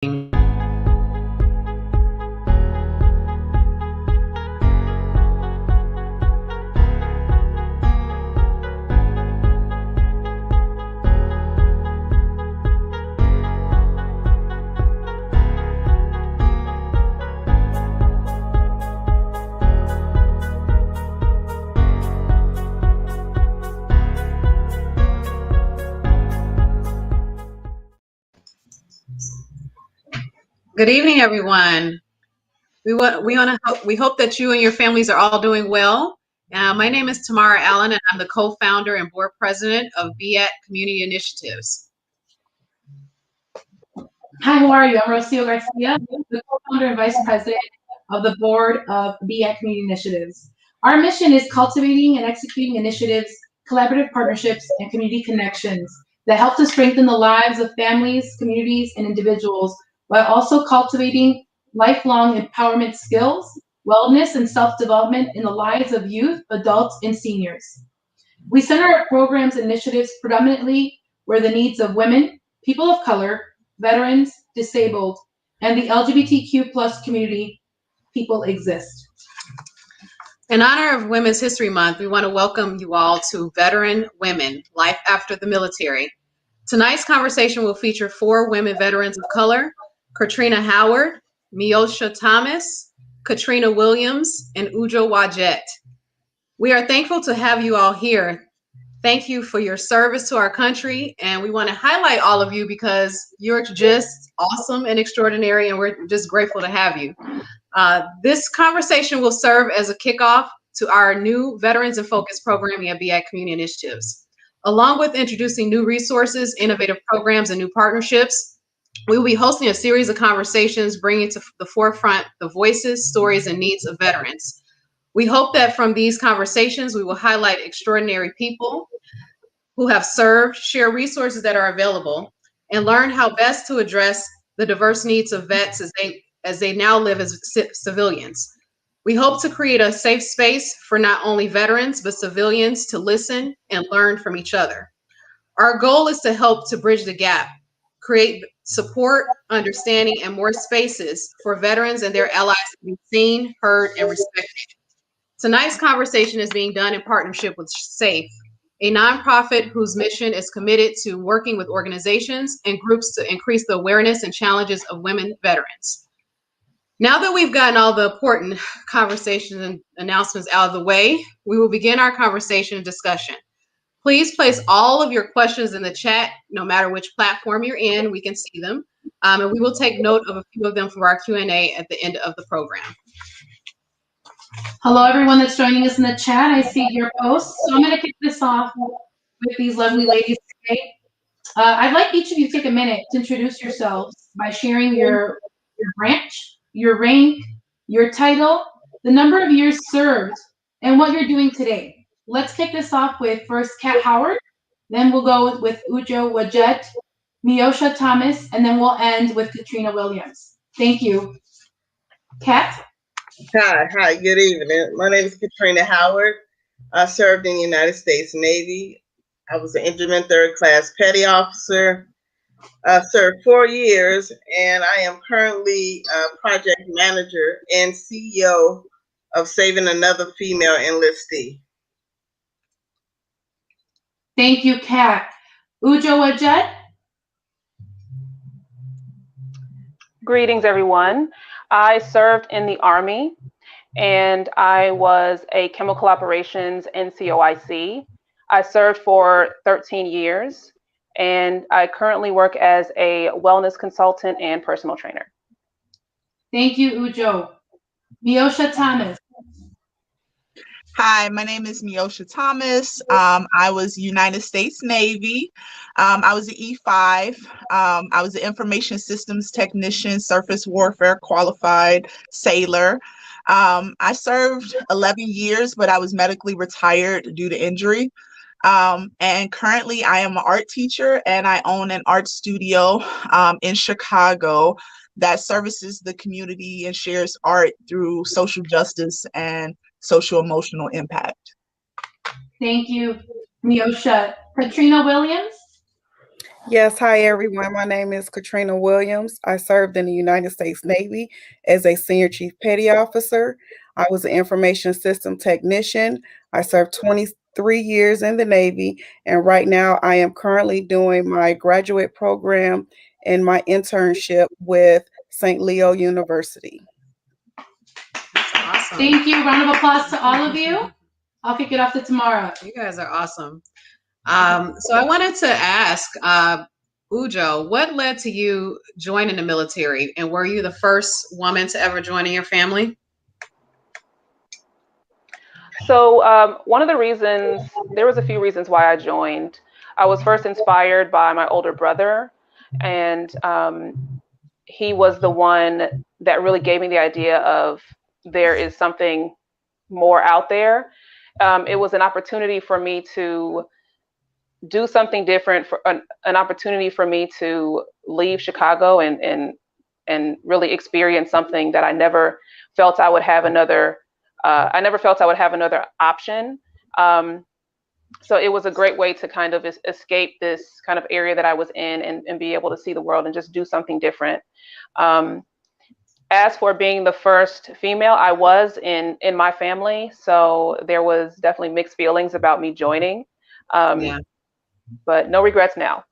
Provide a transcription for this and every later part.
Good evening, everyone. We hope that you and your families are all doing well. My name is Tamara Allen, and I'm the co-founder and board president of BEAT Community Initiatives. Hi, how are you? I'm Rocio, Garcia, the co-founder and vice president of the board of BEAT Community Initiatives. Our mission is cultivating and executing initiatives, collaborative partnerships, and community connections that help to strengthen the lives of families, communities, and individuals, while also cultivating lifelong empowerment skills, wellness, and self-development in the lives of youth, adults, and seniors. We center our programs and initiatives predominantly where the needs of women, people of color, veterans, disabled, and the LGBTQ plus community people exist. In honor of Women's History Month, we want to welcome you all to Veteran Women, Life After the Military. Tonight's conversation will feature 4 women veterans of color: Katrina Howard, Meosha Thomas, Katrina Williams, and Ujo Wadjet. We are thankful to have you all here. Thank you for your service to our country, and we want to highlight all of you because you're just awesome and extraordinary, and we're just grateful to have you. This conversation will serve as a kickoff to our new Veterans in Focus programming at BEAT Community Initiatives. Along with introducing new resources, innovative programs, and new partnerships, we will be hosting a series of conversations bringing to the forefront the voices, stories, and needs of veterans. We hope that from these conversations, we will highlight extraordinary people who have served, share resources that are available, and learn how best to address the diverse needs of vets as they now live as civilians. We hope to create a safe space for not only veterans, but civilians to listen and learn from each other. Our goal is to help to bridge the gap, create support, understanding, and more spaces for veterans and their allies to be seen, heard, and respected. Tonight's conversation is being done in partnership with SAFE, a nonprofit whose mission is committed to working with organizations and groups to increase the awareness and challenges of women veterans. Now that we've gotten all the important conversations and announcements out of the way, we will begin our conversation and discussion. Please place all of your questions in the chat, no matter which platform you're in, we can see them. And we will take note of a few of them for our Q&A at the end of the program. Hello, everyone that's joining us in the chat. I see your posts. So I'm going to kick this off with these lovely ladies today. I'd like each of you to take a minute to introduce yourselves by sharing your branch, your rank, your title, the number of years served, and what you're doing today. Let's kick this off with first Kat Howard, then we'll go with Ujo Wadjet, Meosha Thomas, and then we'll end with Katrina Williams. Thank you. Kat? Hi, good evening. My name is Katrina Howard. I served in the United States Navy. I was an Engineman Third Class Petty Officer. I served 4 years, and I am currently a project manager and CEO of Saving Another Female Enlistee. Thank you, Kat. Ujo Wadjet? Greetings, everyone. I served in the Army, and I was a chemical operations NCOIC. I served for 13 years, and I currently work as a wellness consultant and personal trainer. Thank you, Ujo. Meosha Thomas. Hi, my name is Meosha Thomas. I was United States Navy. I was an E5. I was an information systems technician, surface warfare qualified sailor. I served 11 years, but I was medically retired due to injury. And currently I am an art teacher, and I own an art studio in Chicago that services the community and shares art through social justice and social emotional impact. Thank you, Meosha. Katrina Williams? Yes, hi everyone. My name is Katrina Williams. I served in the United States Navy as a senior chief petty officer. I was an information system technician. I served 23 years in the Navy, and right now I am currently doing my graduate program and my internship with St. Leo University. That's awesome. Thank you. Round of applause to all of you. I'll kick it off to Tamara. You guys are awesome. So I wanted to ask Ujo, what led to you joining the military, and were you the first woman to ever join in your family? So one of the reasons, there was a few reasons why I joined. I was first inspired by my older brother, and he was the one that really gave me the idea of there is something more out there. It was an opportunity for me to do something different, for an opportunity for me to leave Chicago and really experience something that I never felt I would have another. I never felt I would have another option. So it was a great way to kind of escape this kind of area that I was in, and be able to see the world and just do something different. As for being the first female, I was in my family, so there was definitely mixed feelings about me joining. Yeah, But no regrets now.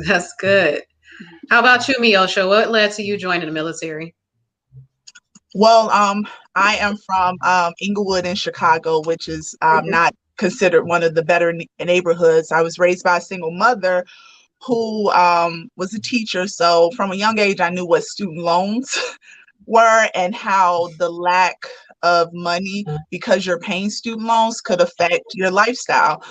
that's good. How about you, Meosha? What led to you joining the military? Well, I am from Inglewood in Chicago, which is not considered one of the better neighborhoods. I was raised by a single mother who was a teacher. So from a young age, I knew what student loans were and how the lack of money because you're paying student loans could affect your lifestyle.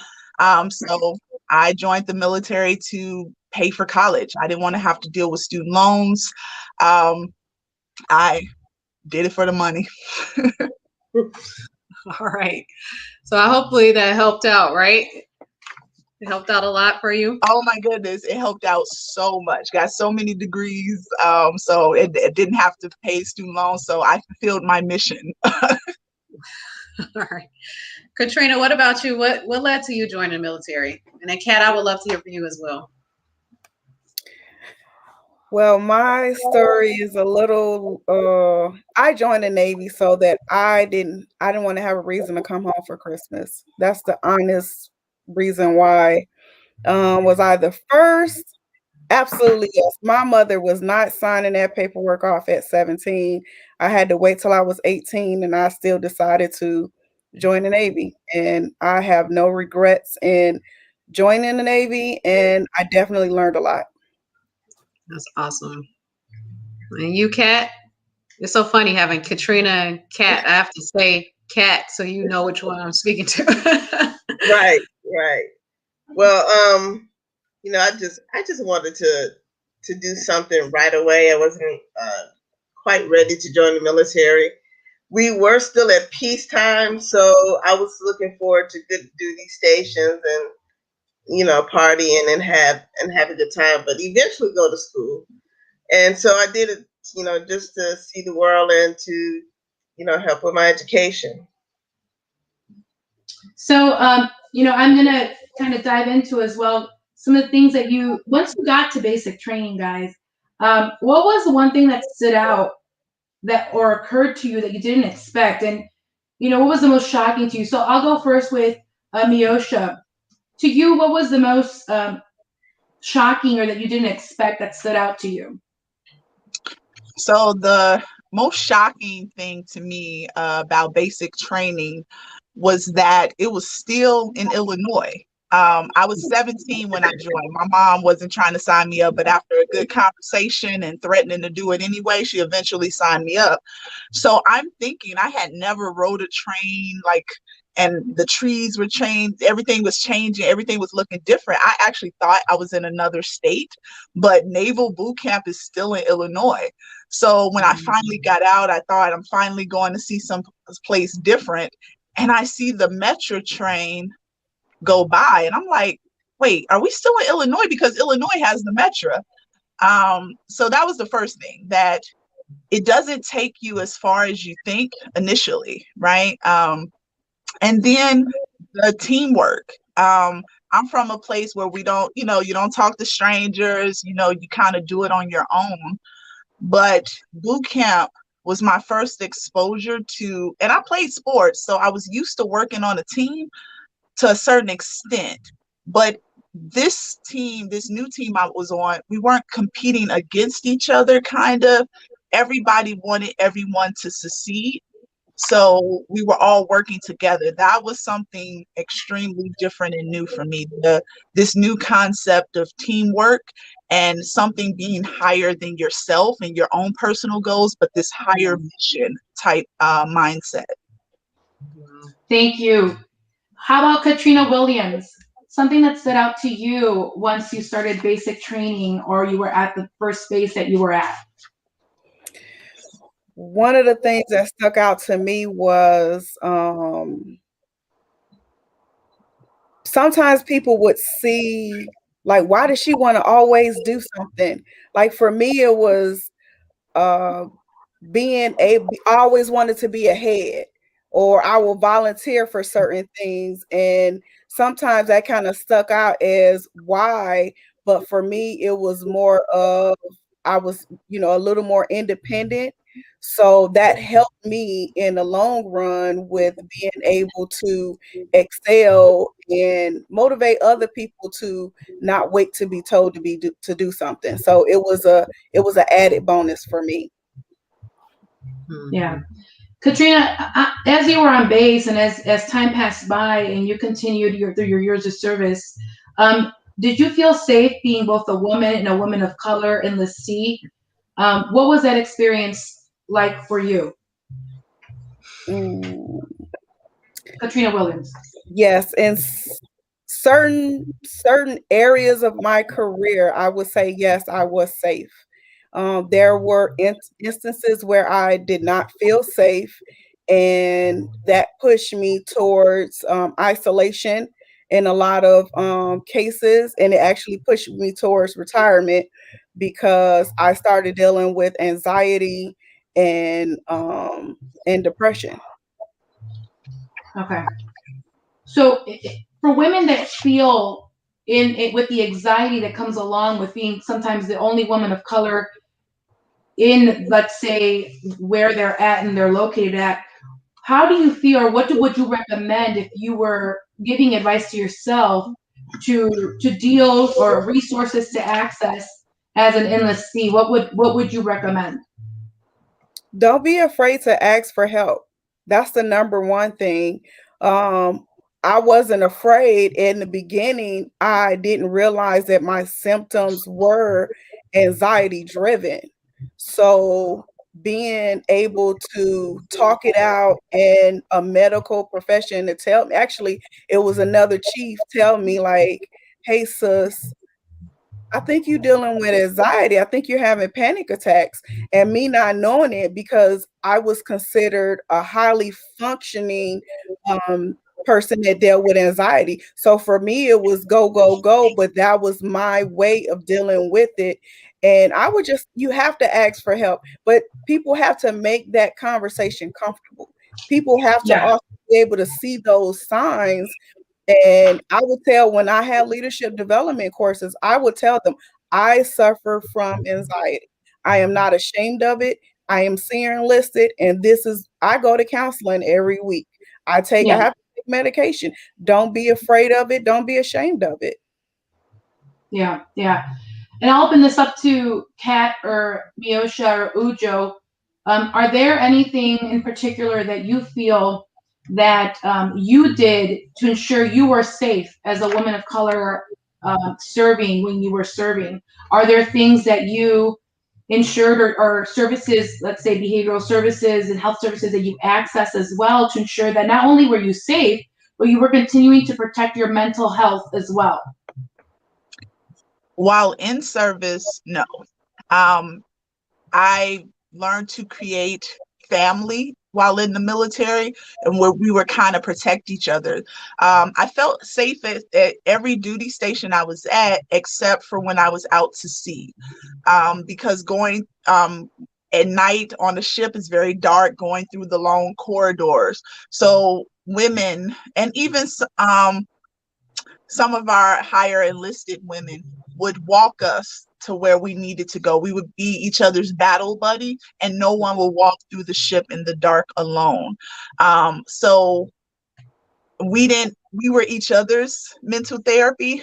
So I joined the military to pay for college. I didn't want to have to deal with student loans. I did it for the money. All right. So hopefully that helped out, right? It helped out a lot for you. Oh my goodness, it helped out so much. Got so many degrees, so it didn't have to pay student loans. So I fulfilled my mission. All right. Katrina, what about you? What led to you joining the military? And then Kat, I would love to hear from you as well. Well, my story is a little I joined the Navy so that I didn't want to have a reason to come home for Christmas. That's the honest reason why. Was I the first? Absolutely, yes. My mother was not signing that paperwork off at 17. I had to wait till I was 18, and I still decided to join the Navy. And I have no regrets in joining the Navy, and I definitely learned a lot. That's awesome. And you, Kat? It's so funny having Katrina and Kat. I have to say Kat so you know which one I'm speaking to. Right, right. Well, I just wanted to do something right away. I wasn't quite ready to join the military. We were still at peacetime, so I was looking forward to good duty stations and partying and have a good time, but eventually go to school. And so I did it, just to see the world and to, help with my education. So, I'm going to kind of dive into as well some of the things that once you got to basic training, guys, what was the one thing that stood out or occurred to you that you didn't expect? And, what was the most shocking to you? So I'll go first with Meosha. To you, what was the most shocking or that you didn't expect that stood out to you? So the most shocking thing to me about basic training was that it was still in Illinois. I was 17 when I joined. My mom wasn't trying to sign me up, but after a good conversation and threatening to do it anyway, she eventually signed me up. So I'm thinking I had never rode a train, and the trees were changed, everything was changing, everything was looking different. I actually thought I was in another state, but Naval Boot Camp is still in Illinois. So when I finally got out, I thought I'm finally going to see some place different. And I see the Metro train go by, and I'm like, wait, are we still in Illinois? Because Illinois has the Metro. So that was the first thing, that it doesn't take you as far as you think initially, right? And then the teamwork. I'm from a place where we don't, you know, you don't talk to strangers, you know, you kind of do it on your own. But boot camp was my first exposure to, and I played sports, so I was used to working on a team to a certain extent. But this team, this new team I was on, we weren't competing against each other, kind of. Everybody wanted everyone to succeed. So we were all working together. That was something extremely different and new for me. This new concept of teamwork and something being higher than yourself and your own personal goals, but this higher mission type mindset. Thank you. How about Katrina Williams? Something that stood out to you once you started basic training or you were at the first base that you were at? One of the things that stuck out to me was sometimes people would see, like, why does she want to always do something? Like, for me, it was being able, I always wanted to be ahead, or I will volunteer for certain things. And sometimes that kind of stuck out as why, but for me, it was more of, I was, you know, a little more independent. So that helped me in the long run with being able to excel and motivate other people to not wait to be told to do something. So it was an added bonus for me. Yeah. Katrina, as you were on base and as time passed by and you continued through your years of service, did you feel safe being both a woman and a woman of color in the sea? What was that experience like for you? Katrina Williams. Yes, in certain areas of my career, I would say yes, I was safe. There were instances where I did not feel safe, and that pushed me towards isolation in a lot of cases, and it actually pushed me towards retirement because I started dealing with anxiety and depression. Okay. So for women that feel in with the anxiety that comes along with being sometimes the only woman of color in, let's say, where they're at and they're located at, how do you feel, or what would you recommend if you were giving advice to yourself to deal or resources to access as an enlistee? What would you recommend? Don't be afraid to ask for help. That's the number one thing. I wasn't afraid in the beginning. I didn't realize that my symptoms were anxiety driven. So being able to talk it out and a medical profession to tell me, actually, it was another chief tell me like, hey, sis, I think you're dealing with anxiety. I think you're having panic attacks. And me not knowing it because I was considered a highly functioning person that dealt with anxiety. So for me, it was go, go, go. But that was my way of dealing with it. And I would just, you have to ask for help. But people have to make that conversation comfortable. People have to also be able to see those signs. And I would tell, when I had leadership development courses, I would tell them, I suffer from anxiety. I am not ashamed of it. I am seer enlisted, and I go to counseling every week. I have to take medication. Don't be afraid of it. Don't be ashamed of it. Yeah, yeah. And I'll open this up to Kat or Meosha or Ujo. Are there anything in particular that you feel that you did to ensure you were safe as a woman of color serving when you were serving? Are there things that you ensured or services, let's say behavioral services and health services that you access as well to ensure that not only were you safe, but you were continuing to protect your mental health as well? While in service, no. I learned to create family while in the military, and where we were kind of protect each other. I felt safe at every duty station I was at, except for when I was out to sea, because going at night on the ship is very dark, going through the long corridors. So women and even some of our higher enlisted women would walk us to where we needed to go. We would be each other's battle buddy, and no one will walk through the ship in the dark alone. So we were each other's mental therapy,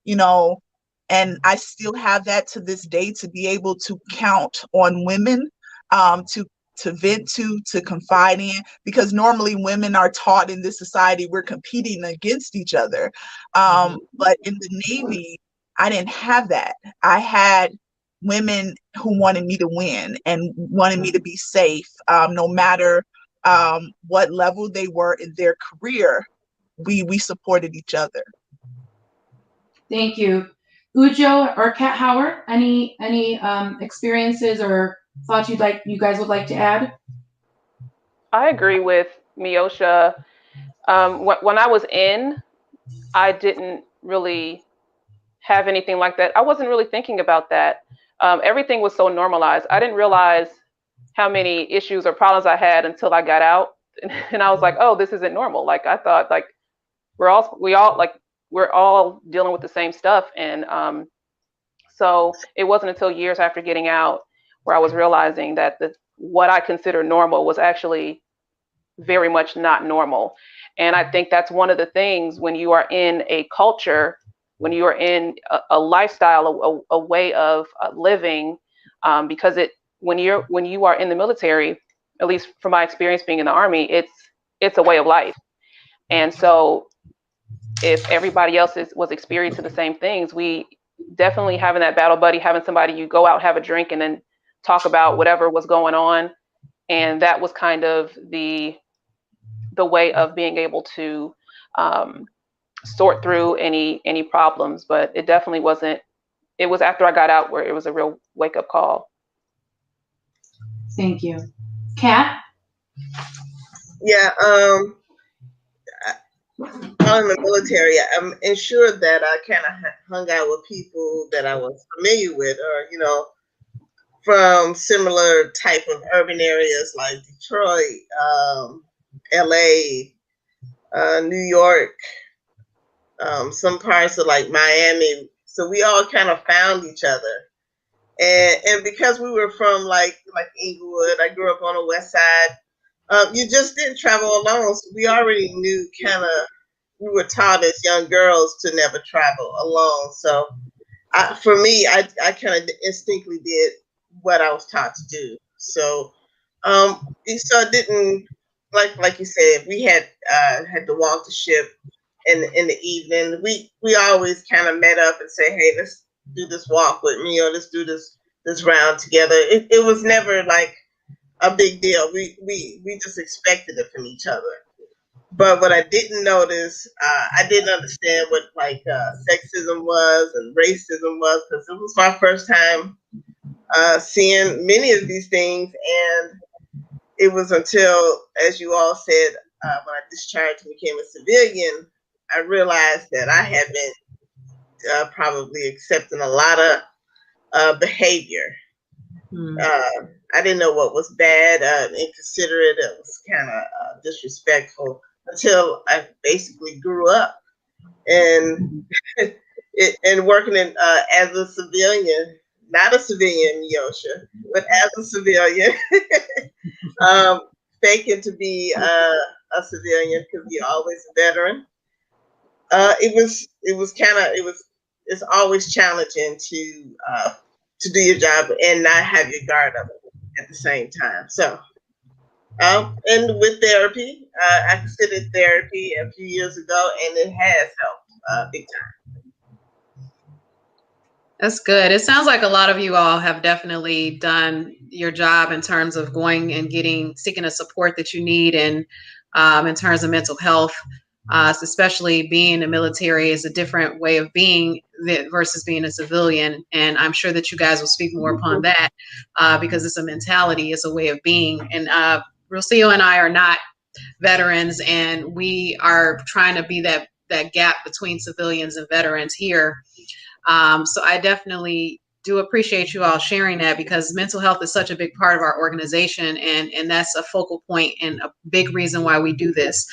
you know, and I still have that to this day, to be able to count on women to vent to confide in, because normally women are taught in this society we're competing against each other. But in the Navy, I didn't have that. I had women who wanted me to win and wanted me to be safe, no matter what level they were in their career. We supported each other. Thank you. Ujo or Kat Howard, any experiences or thoughts you guys would like to add? I agree with Meosha. When I was in, I didn't really have anything like that. I wasn't really thinking about that. Everything was so normalized. I didn't realize how many issues or problems I had until I got out, and I was like, "Oh, this isn't normal." Like I thought, like we're all dealing with the same stuff, and so it wasn't until years after getting out where I was realizing that what I consider normal was actually very much not normal. And I think that's one of the things when you are in a culture, when you are in a lifestyle, a way of living, because when you are in the military, at least from my experience being in the Army, it's a way of life. And so if everybody else was experiencing the same things, we definitely having that battle buddy, having somebody you go out, have a drink, and then talk about whatever was going on. And that was kind of the way of being able to sort through any problems. But it definitely wasn't. It was after I got out where it was a real wake up call. Thank you. Kat? Yeah, while in the military, I'm ensured that I kind of hung out with people that I was familiar with, or from similar type of urban areas like Detroit, LA, New York, some parts of like Miami. So we all kind of found each other. And because we were from like Inglewood, I grew up on the west side, you just didn't travel alone. So we already knew we were taught as young girls to never travel alone. So for me, I kind of instinctively did what I was taught to do. So it didn't, like you said, we had to walk the ship in the evening. We always kind of met up and say, hey, let's do this walk with me, or let's do this round together. It was never like a big deal. We just expected it from each other. But what I didn't notice, I didn't understand what sexism was and racism was, because it was my first time seeing many of these things. And it was until, as you all said, when I discharged and became a civilian, I realized that I had been probably accepting a lot of behavior. I didn't know what was bad, inconsiderate. It was kind of disrespectful until I basically grew up and working as a civilian, not a civilian, Meosha, but as a civilian, faking to be a civilian because you're always a veteran. It's always challenging to do your job and not have your guard up at the same time. So, and with therapy, I considered therapy a few years ago, and it has helped big time. That's good. It sounds like a lot of you all have definitely done your job in terms of going and seeking the support that you need, and in terms of mental health, especially being in the military is a different way of being versus being a civilian. And I'm sure that you guys will speak more upon that because it's a mentality, it's a way of being. And Rocio and I are not veterans, and we are trying to be that gap between civilians and veterans here. So I definitely do appreciate you all sharing that, because mental health is such a big part of our organization, and that's a focal point and a big reason why we do this.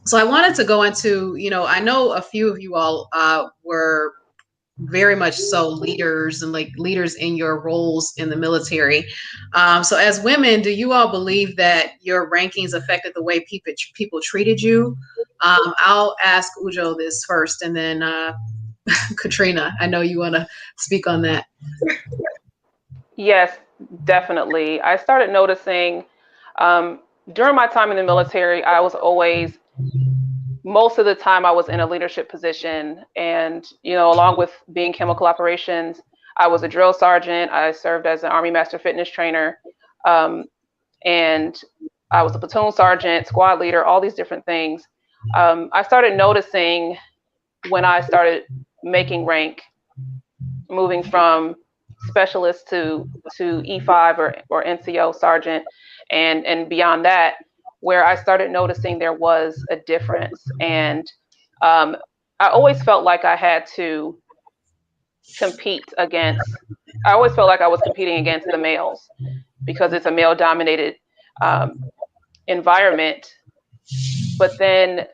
So I wanted to go into, I know a few of you all were very much so leaders and like leaders in your roles in the military. So as women, do you all believe that your rankings affected the way people treated you? I'll ask Ujo this first, and then Katrina, I know you want to speak on that. Yes, definitely. I started noticing during my time in the military, I was always, most of the time, I was in a leadership position. And, along with being chemical operations, I was a drill sergeant. I served as an Army Master Fitness trainer. And I was a platoon sergeant, squad leader, all these different things. I started noticing when I started making rank, moving from specialist to E5 or NCO sergeant and beyond that, where I started noticing there was a difference. And I always felt like I had to compete against, I always felt like I was competing against the males because it's a male dominated environment. But then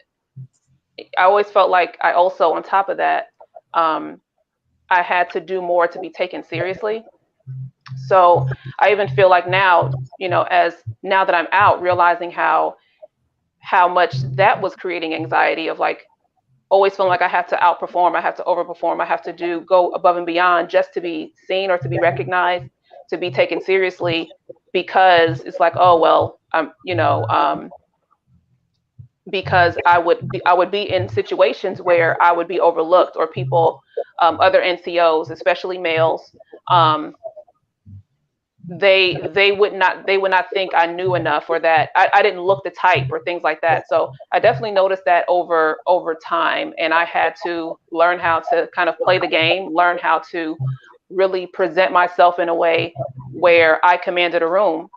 I always felt like I also, on top of that, I had to do more to be taken seriously. So I even feel like now, as now that I'm out, realizing how much that was creating anxiety of like always feeling like I have to outperform, I have to overperform, I have to go above and beyond just to be seen or to be recognized, to be taken seriously, because it's like, oh well, because I would be in situations where I would be overlooked, or people, other NCOs, especially males, they would not think I knew enough, or that I didn't look the type, or things like that. So I definitely noticed that over time, and I had to learn how to kind of play the game, learn how to really present myself in a way where I commanded a room.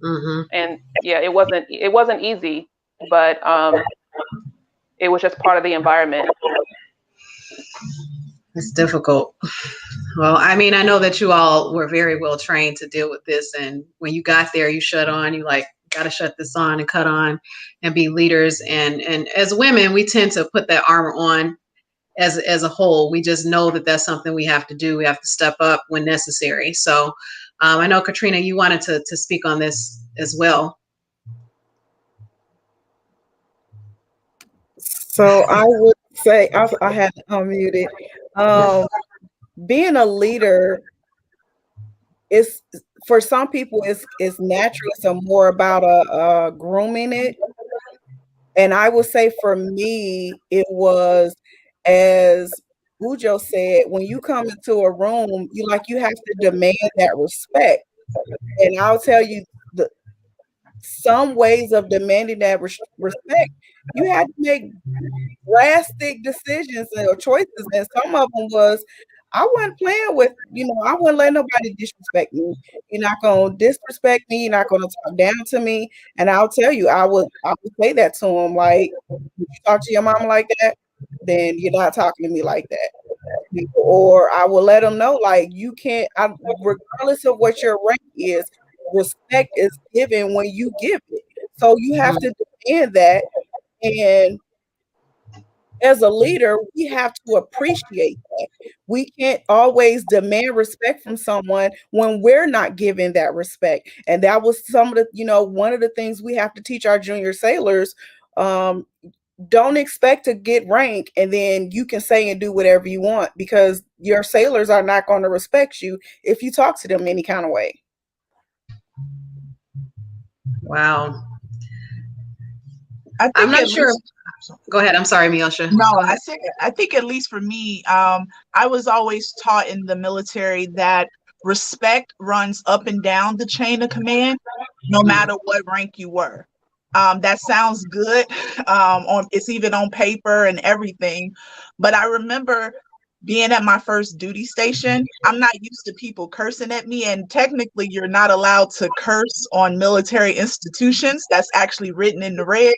Mm-hmm. And yeah, it wasn't easy, but it was just part of the environment. It's difficult. Well, I mean, I know that you all were very well trained to deal with this, and when you got there, you shut on. You like got to shut this on and cut on, and be leaders. And as women, we tend to put that armor on as a whole. We just know that that's something we have to do. We have to step up when necessary. So, I know Katrina, you wanted to speak on this as well. So I would say I had unmuted. Being a leader is, for some people, it's natural. It's more about grooming it. And I would say for me, it was, as Ujo said, when you come into a room, you have to demand that respect. And I'll tell you, some ways of demanding that respect, you had to make drastic decisions or choices, and some of them was, I wasn't playing with, I wouldn't let nobody disrespect me. You're not gonna disrespect me. You're not gonna talk down to me. And I'll tell you, I would say that to him, like, if you talk to your mama like that, then you're not talking to me like that. Or I will let them know, like, you can't. Regardless of what your rank is, respect is given when you give it. So you have to demand that. And as a leader, we have to appreciate that. We can't always demand respect from someone when we're not giving that respect. And that was some of the, one of the things we have to teach our junior sailors. Don't expect to get rank and then you can say and do whatever you want, because your sailors are not going to respect you if you talk to them any kind of way. Wow. I'm not sure. Go ahead. I'm sorry, Meosha. No, I think at least for me, I was always taught in the military that respect runs up and down the chain of command, no matter what rank you were. That sounds good. It's even on paper and everything. But I remember being at my first duty station. I'm not used to people cursing at me, and technically you're not allowed to curse on military institutions. That's actually written in the regs.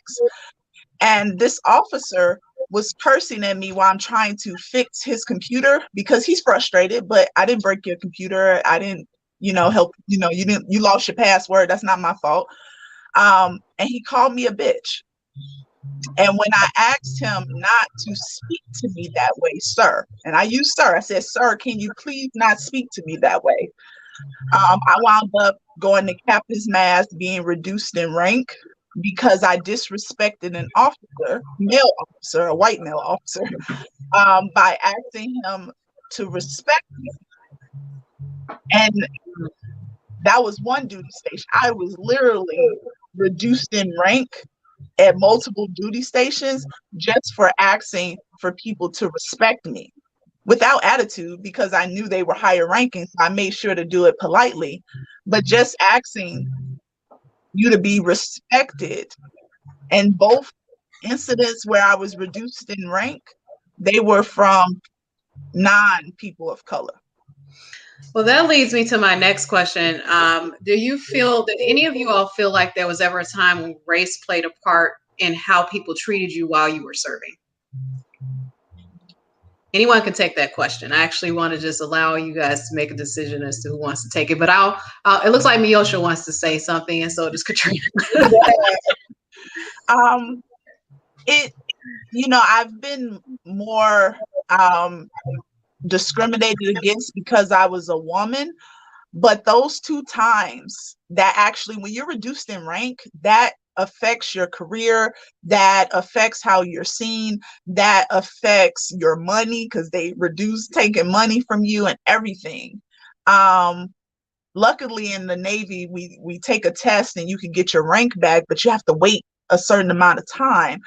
And this officer was cursing at me while I'm trying to fix his computer because he's frustrated, but I didn't break your computer. I didn't, help, you lost your password. That's not my fault. And he called me a bitch. And when I asked him not to speak to me that way, sir, and I used sir, I said, sir, can you please not speak to me that way? I wound up going to captain's mast, being reduced in rank because I disrespected an officer, male officer, a white male officer, by asking him to respect me. And that was one duty station. I was literally reduced in rank at multiple duty stations just for asking for people to respect me without attitude, because I knew they were higher ranking. So I made sure to do it politely, but just asking you to be respected. And both incidents where I was reduced in rank, they were from non-people of color. Well, that leads me to my next question. Do you feel that any of you all feel like there was ever a time when race played a part in how people treated you while you were serving? Anyone can take that question. I actually want to just allow you guys to make a decision as to who wants to take it. But it looks like Meosha wants to say something, and so does Katrina. I've been more discriminated against because I was a woman. But those two times that actually, when you're reduced in rank, that affects your career, that affects how you're seen, that affects your money because they reduce taking money from you and everything. Luckily in the Navy, we take a test and you can get your rank back, but you have to wait a certain amount of time.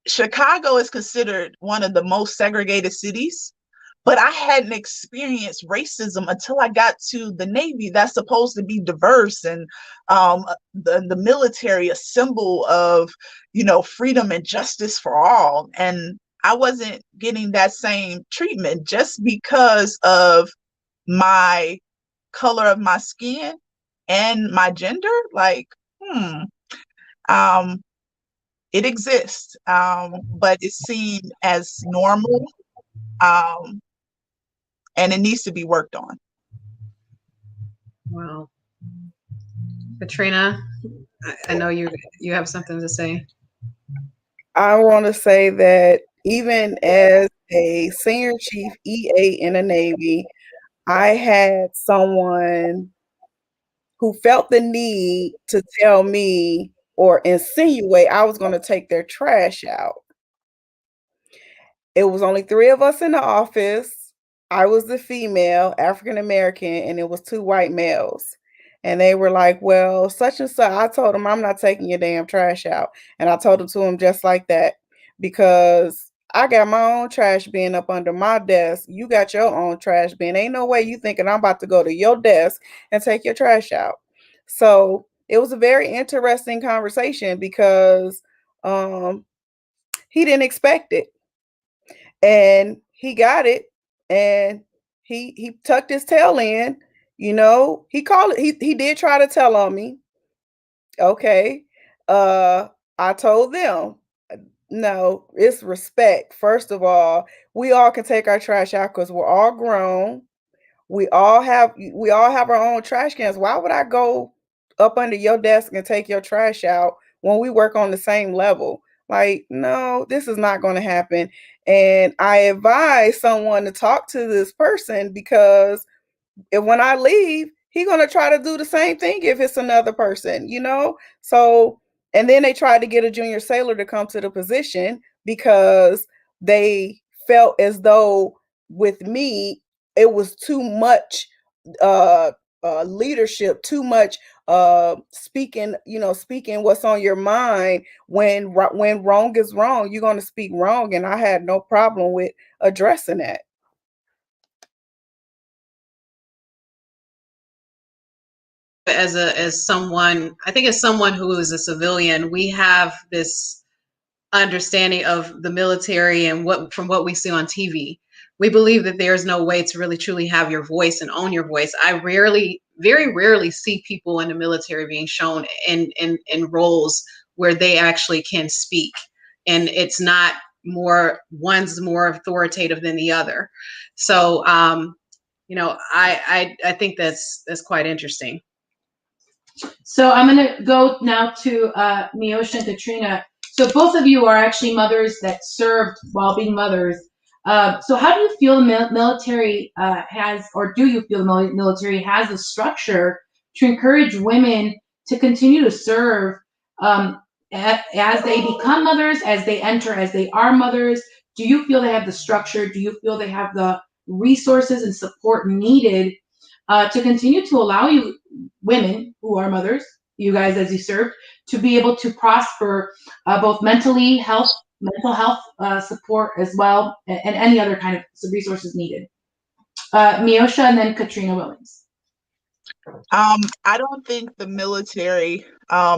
Chicago is considered one of the most segregated cities, but I hadn't experienced racism until I got to the Navy. That's supposed to be diverse, and the military, a symbol of, freedom and justice for all. And I wasn't getting that same treatment just because of my color of my skin and my gender. Like, it exists, but it's seen as normal, and it needs to be worked on. Wow. Katrina, I know you have something to say. I want to say that even as a senior chief EA in the Navy, I had someone who felt the need to tell me or insinuate I was going to take their trash out. It was only 3 of us in the office. I was the female, African American, and it was 2 white males. And they were like, well, such and such. I told them, I'm not taking your damn trash out. And I told it to them just like that, because I got my own trash bin up under my desk. You got your own trash bin. Ain't no way you thinking I'm about to go to your desk and take your trash out. So it was a very interesting conversation because he didn't expect it. And he got it, and he tucked his tail in. He called it. He did try to tell on me. Okay, I told them, no, it's respect. First of all, we all can take our trash out because we're all grown. We all have our own trash cans. Why would I go up under your desk and take your trash out when we work on the same level? Like, no, this is not going to happen. And I advise someone to talk to this person, because when I leave, he's going to try to do the same thing if it's another person, So, and then they tried to get a junior sailor to come to the position because they felt as though with me, it was too much leadership, too much speaking what's on your mind. When wrong is wrong, you're going to speak wrong, and I had no problem with addressing that. As someone, I think as someone who is a civilian, we have this understanding of the military and from what we see on TV. We believe that there's no way to really truly have your voice and own your voice. I very rarely see people in the military being shown in roles where they actually can speak. And it's not one's more authoritative than the other. So, I think that's quite interesting. So I'm going to go now to Meosha and Katrina. So both of you are actually mothers that served while being mothers. So how do you feel the military has, or do you feel the military has a structure to encourage women to continue to serve as they become mothers, as they enter, as they are mothers? Do you feel they have the structure? Do you feel they have the resources and support needed to continue to allow you women who are mothers, you guys as you served, to be able to prosper both mental health support as well, and any other kind of resources needed? Meosha and then Katrina Williams. I don't think the military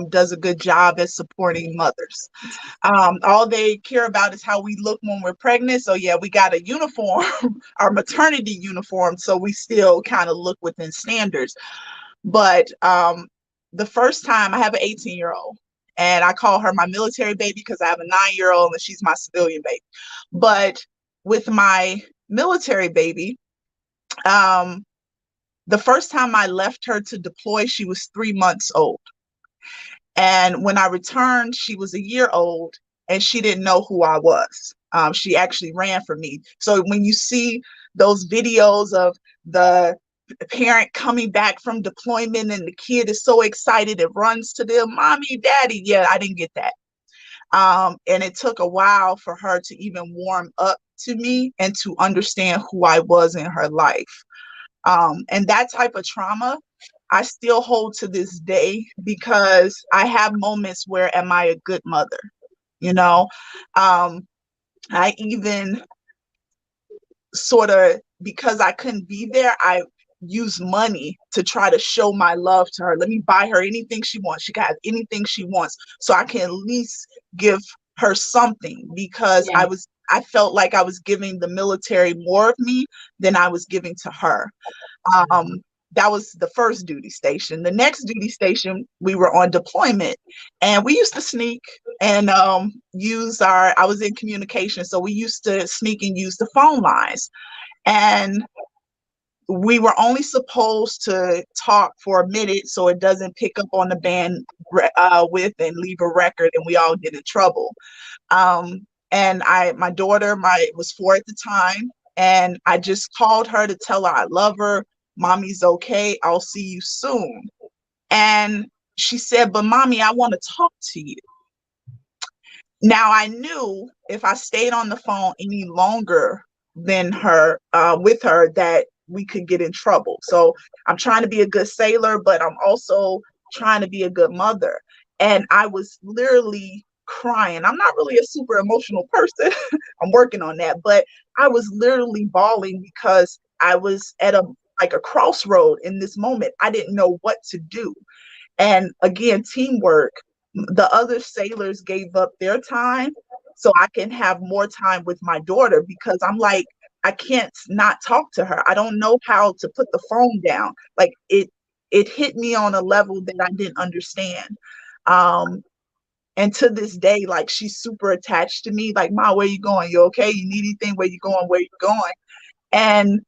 does a good job at supporting mothers. All they care about is how we look when we're pregnant. So yeah, we got a uniform, our maternity uniform, so we still kind of look within standards. But the first time, I have an 18-year-old, and I call her my military baby because I have a 9-year-old and she's my civilian baby. But with my military baby, the first time I left her to deploy, she was 3 months old. And when I returned, she was a year old and she didn't know who I was. She actually ran from me. So when you see those videos of the parent coming back from deployment and the kid is so excited, it runs to them, mommy, daddy. Yeah, I didn't get that. And it took a while for her to even warm up to me and to understand who I was in her life. And that type of trauma, I still hold to this day because I have moments where, am I a good mother? You know, I even sort of, because I couldn't be there, I use money to try to show my love to her. Let me buy her anything she wants. She can have anything she wants, so I can at least give her something, because Yeah. I felt like I was giving the military more of me than I was giving to her. That was the first duty station. The next duty station, we were on deployment, and we used to sneak and I was in communication, so we used to sneak and use the phone lines. And we were only supposed to talk for a minute so it doesn't pick up on the band width and leave a record, and we all get in trouble. And my daughter was 4 at the time, and I just called her to tell her I love her. Mommy's okay. I'll see you soon. And she said, but mommy, I want to talk to you. Now I knew if I stayed on the phone any longer than her, with her, that we could get in trouble. So I'm trying to be a good sailor, but I'm also trying to be a good mother. And I was literally crying. I'm not really a super emotional person. I'm working on that, but I was literally bawling because I was at a crossroad in this moment. I didn't know what to do. And again, teamwork. The other sailors gave up their time so I can have more time with my daughter, because I'm like, I can't not talk to her. I don't know how to put the phone down. Like it hit me on a level that I didn't understand. And to this day, like, she's super attached to me. Like, Ma, where you going? You okay? You need anything? Where you going? Where you going? And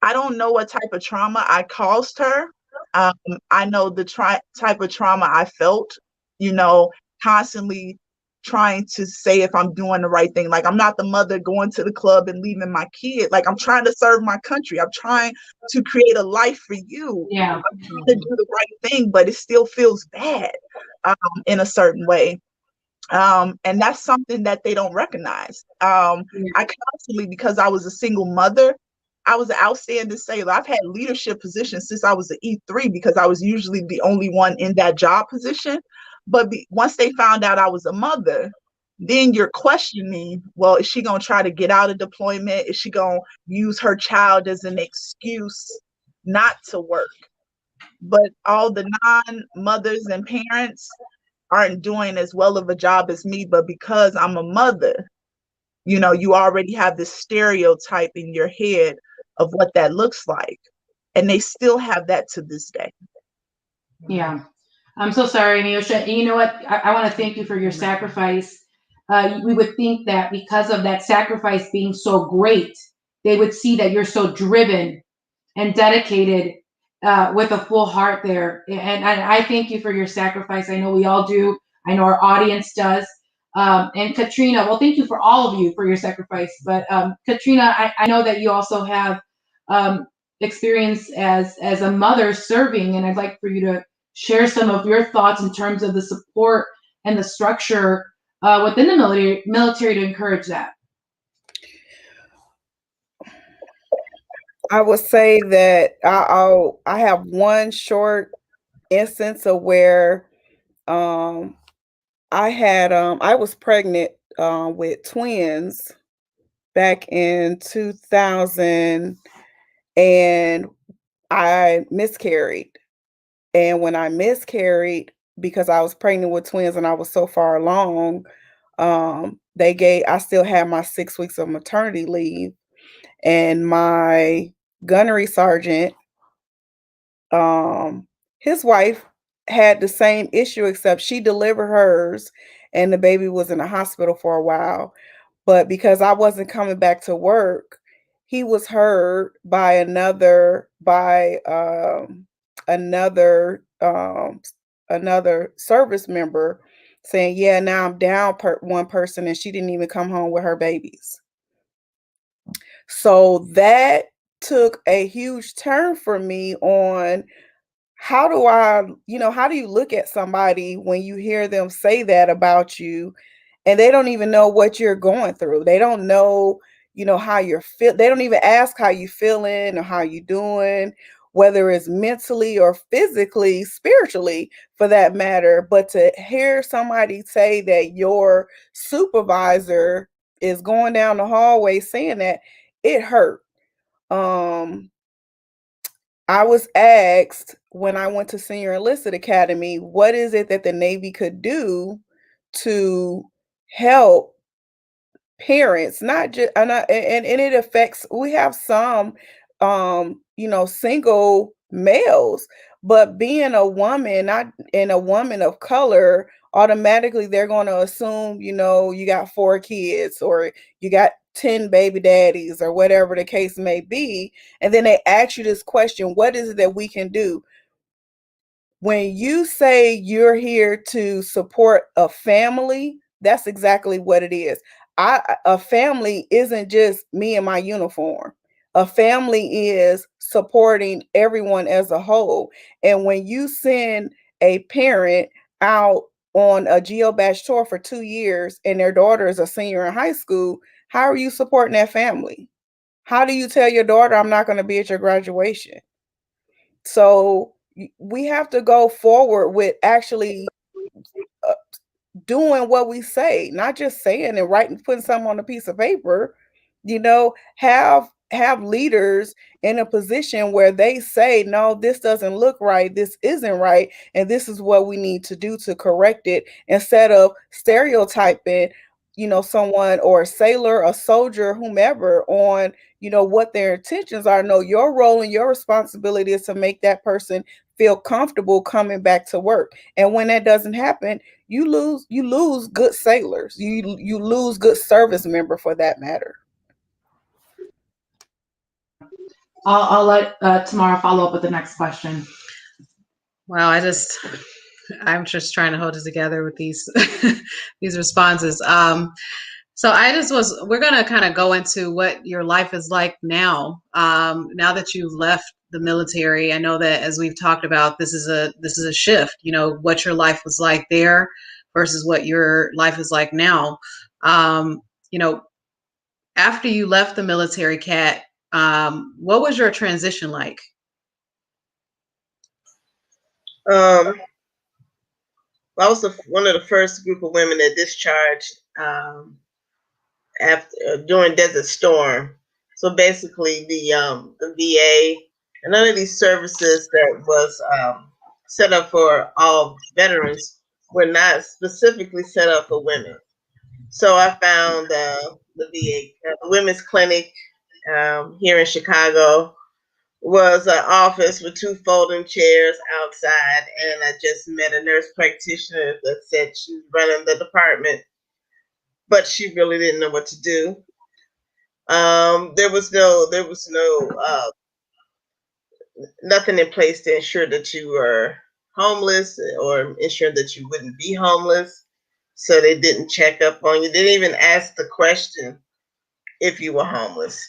I don't know what type of trauma I caused her. I know the type of trauma I felt, constantly trying to say if I'm doing the right thing. Like, I'm not the mother going to the club and leaving my kid. Like, I'm trying to serve my country. I'm trying to create a life for you. Yeah. I'm trying to do the right thing, but it still feels bad in a certain way. And that's something that they don't recognize. I constantly, because I was a single mother, I was an outstanding sailor. I've had leadership positions since I was an E3 because I was usually the only one in that job position. But once they found out I was a mother, then you're questioning, well, is she going to try to get out of deployment? Is she going to use her child as an excuse not to work? But all the non-mothers and parents aren't doing as well of a job as me, but because I'm a mother, you already have this stereotype in your head of what that looks like. And they still have that to this day. Yeah. I'm so sorry, Meosha. And you know what? I want to thank you for your sacrifice. We would think that because of that sacrifice being so great, they would see that you're so driven and dedicated with a full heart there. And I thank you for your sacrifice. I know we all do. I know our audience does. And Katrina, well, thank you for all of you for your sacrifice. But Katrina, I know that you also have experience as a mother serving, and I'd like for you to share some of your thoughts in terms of the support and the structure within the military to encourage that. I would say that I have one short instance of where I was pregnant with twins back in 2000, and I miscarried. And when I miscarried, because I was pregnant with twins and I was so far along, I still had my 6 weeks of maternity leave, and my gunnery sergeant, his wife had the same issue, except she delivered hers and the baby was in the hospital for a while. But because I wasn't coming back to work, he was heard by another service member saying, yeah, now I'm down one person, and she didn't even come home with her babies. So that took a huge turn for me on how do you look at somebody when you hear them say that about you, and they don't even know what you're going through. They don't know, how you're they don't even ask how you feeling or how you doing, whether it's mentally or physically, spiritually for that matter. But to hear somebody say that your supervisor is going down the hallway saying that, it hurt. I was asked when I went to Senior Enlisted Academy, what is it that the Navy could do to help parents, not just, and it affects, we have some, single males, but being a woman, not and a woman of color, automatically they're going to assume, you got 4 kids or you got 10 baby daddies or whatever the case may be. And then they ask you this question, what is it that we can do? When you say you're here to support a family, that's exactly what it is. A family isn't just me and my uniform. A family is supporting everyone as a whole. And when you send a parent out on a GeoBatch tour for 2 years and their daughter is a senior in high school, how are you supporting that family? How do you tell your daughter, I'm not going to be at your graduation? So we have to go forward with actually doing what we say, not just saying and writing, putting something on a piece of paper. Have leaders in a position where they say, no, this doesn't look right, this isn't right, and this is what we need to do to correct it, instead of stereotyping, someone or a sailor, a soldier, whomever, on what their intentions are. No, your role and your responsibility is to make that person feel comfortable coming back to work. And when that doesn't happen, you lose good sailors. You lose good service member, for that matter. I'll let Tamara follow up with the next question. Wow, I'm just trying to hold it together with these these responses. So we're going to kind of go into what your life is like now. Now that you've left the military, I know that as we've talked about, this is a shift. What your life was like there versus what your life is like now. After you left the military, Kat, what was your transition like? I was one of the first group of women that discharged during Desert Storm. So basically, the VA and none of these services that was set up for all veterans were not specifically set up for women. So I found the VA Women's Clinic here in Chicago was an office with 2 folding chairs outside, and I just met a nurse practitioner that said she was running the department, but she really didn't know what to do. There was no nothing in place to ensure that you were homeless or ensure that you wouldn't be homeless. So they didn't check up on you. They didn't even ask the question if you were homeless.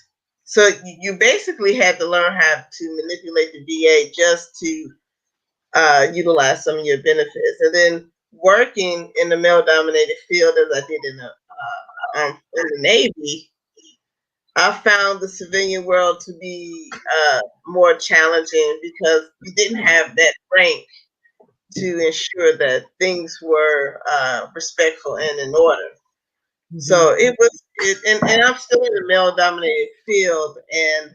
So you basically had to learn how to manipulate the VA just to utilize some of your benefits. And then working in the male-dominated field, as I did in the Navy, I found the civilian world to be more challenging because you didn't have that rank to ensure that things were respectful and in order. Mm-hmm. So and I'm still in the male-dominated field, and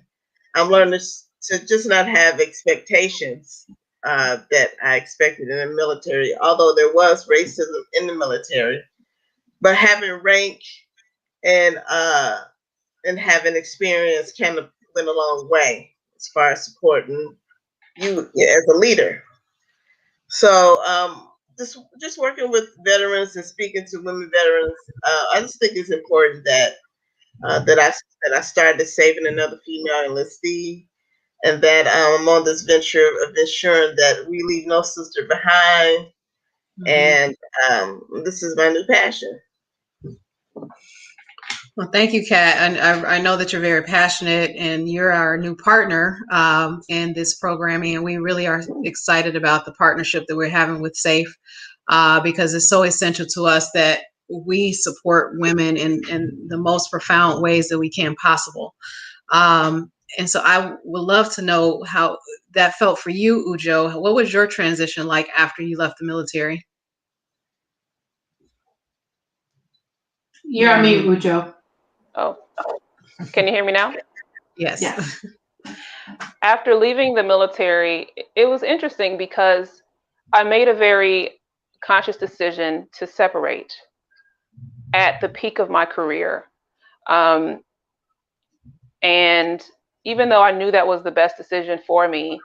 I'm learning to just not have expectations that I expected in the military, although there was racism in the military. But having rank and having experience kind of went a long way as far as supporting you as a leader. So just working with veterans and speaking to women veterans, I just think it's important that I started saving another female enlistee, and that I'm on this venture of ensuring that we leave no sister behind. Mm-hmm. And this is my new passion. Well, thank you, Kat. And I know that you're very passionate, and you're our new partner in this programming, and we really are excited about the partnership that we're having with SAFE because it's so essential to us that we support women in the most profound ways that we can possible. And so I would love to know how that felt for you, Ujo. What was your transition like after you left the military? You're on mute, Ujo. Oh, can you hear me now? Yes. After leaving the military, it was interesting because I made a very conscious decision to separate at the peak of my career. And even though I knew that was the best decision for me,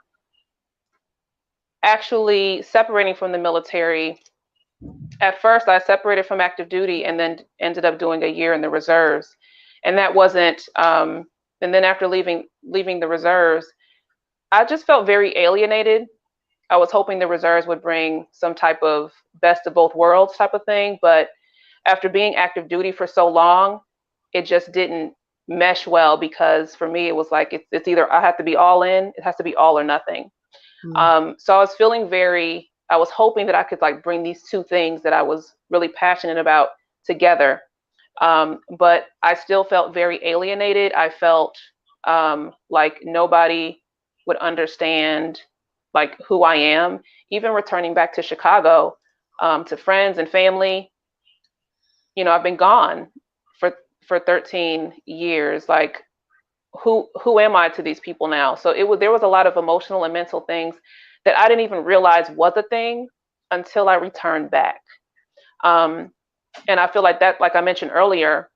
actually separating from the military, at first I separated from active duty and then ended up doing a year in the reserves. And that wasn't, and then after leaving the reserves, I just felt very alienated. I was hoping the reserves would bring some type of best of both worlds type of thing. But after being active duty for so long, it just didn't mesh well, because for me, it was like, it's either I have to be all in, it has to be all or nothing. Mm. So I was feeling I was hoping that I could like bring these two things that I was really passionate about together. But I still felt very alienated. I felt like nobody would understand like who I am. Even returning back to Chicago, to friends and family, you know, I've been gone for 13 years. Like, who am I to these people now? So there was a lot of emotional and mental things that I didn't even realize was a thing until I returned back. And I feel like that, like I mentioned earlier,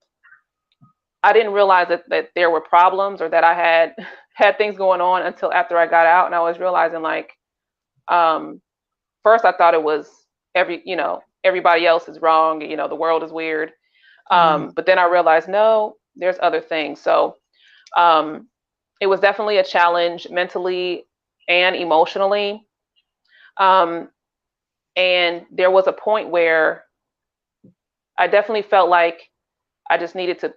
I didn't realize that there were problems or that I had things going on until after I got out, and I was realizing like, first I thought it was everybody else is wrong, you know, the world is weird. But then I realized, no, there's other things. So it was definitely a challenge mentally and emotionally. And there was a point where I definitely felt like I just needed to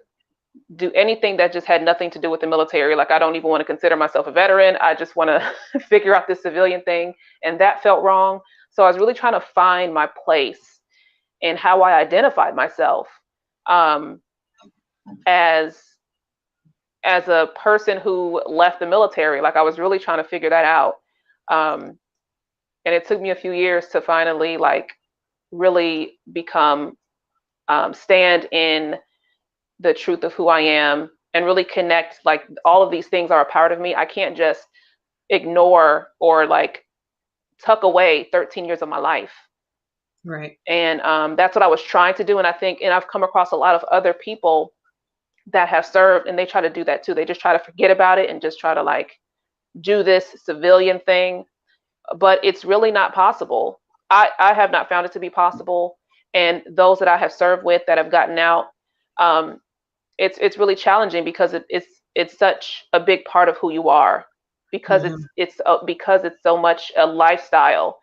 do anything that just had nothing to do with the military. Like, I don't even want to consider myself a veteran. I just want to figure out this civilian thing. And that felt wrong. So I was really trying to find my place in how I identified myself as a person who left the military. Like, I was really trying to figure that out. And it took me a few years to finally like really become, stand in the truth of who I am and really connect, like all of these things are a part of me. I can't just ignore or like tuck away 13 years of my life. Right. And that's what I was trying to do. And I think, and I've come across a lot of other people that have served, and they try to do that too. They just try to forget about it and just try to like do this civilian thing, but it's really not possible. I have not found it to be possible. And those that I have served with that have gotten out, it's really challenging because it's such a big part of who you are. because it's so much a lifestyle.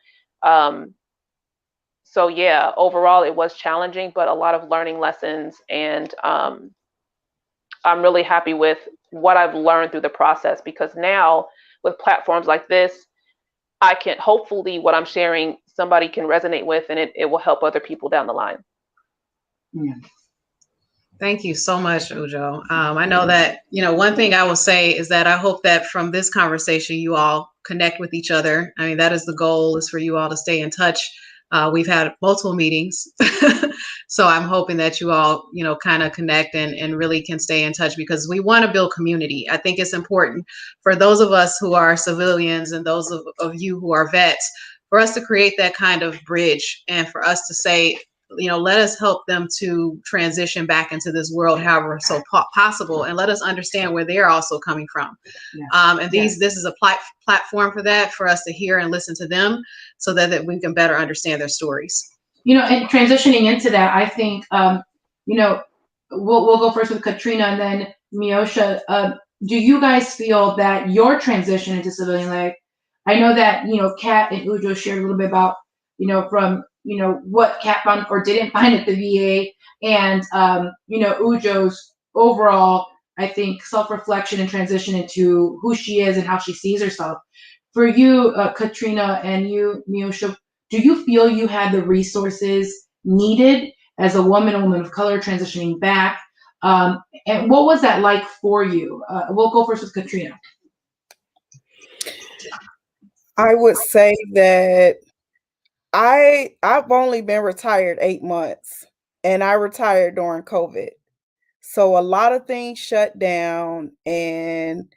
So yeah, overall it was challenging, but a lot of learning lessons, and I'm really happy with what I've learned through the process, because now with platforms like this, I can hopefully what I'm sharing somebody can resonate with, and it will help other people down the line. Yeah. Thank you so much, Ujo. I know that, one thing I will say is that I hope that from this conversation, you all connect with each other. I mean, that is the goal, is for you all to stay in touch. We've had multiple meetings. So I'm hoping that you all, kind of connect and really can stay in touch, because we want to build community. I think it's important for those of us who are civilians and those of you who are vets, for us to create that kind of bridge, and for us to say, let us help them to transition back into this world, however so possible, and let us understand where they're also coming from. Yeah. And this is a platform for that, for us to hear and listen to them, so that we can better understand their stories. And transitioning into that, I think, we'll go first with Katrina and then Meosha. Do you guys feel that your transition into civilian life, I know that, Kat and Ujo shared a little bit about, from, what Kat found or didn't find at the VA, and, Ujo's overall, I think, self-reflection and transition into who she is and how she sees herself. For you, Katrina, and you, Meosha, do you feel you had the resources needed as a woman of color transitioning back? And what was that like for you? We'll go first with Katrina. I would say that I've only been retired 8 months, and I retired during COVID. So a lot of things shut down, and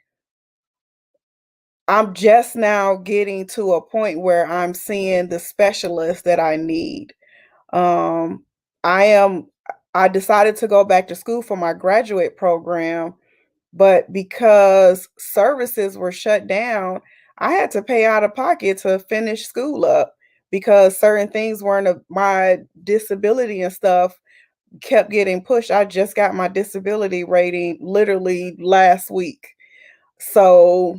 I'm just now getting to a point where I'm seeing the specialist that I need. Um, I decided to go back to school for my graduate program, but because services were shut down, I had to pay out of pocket to finish school up, because certain things weren't my disability and stuff kept getting pushed. I just got my disability rating literally last week. So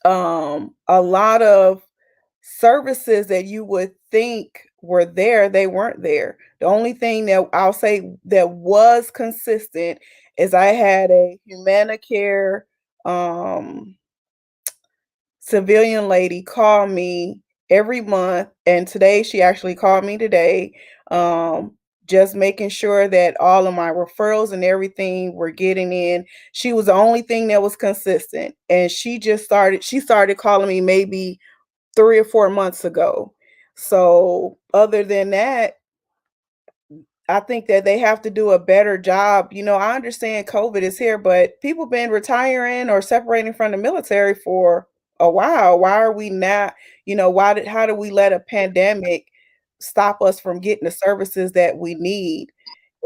a lot of services that you would think were there, they weren't there. The only thing that I'll say that was consistent is I had a Humanicare civilian lady call me every month, and today she actually called me today, just making sure that all of my referrals and everything were getting in. She was the only thing that was consistent, and she started calling me maybe 3 or 4 months ago. So other than that, I think that they have to do a better job. I understand COVID is here, but people been retiring or separating from the military for a while. Why are we not, how do we let a pandemic stop us from getting the services that we need?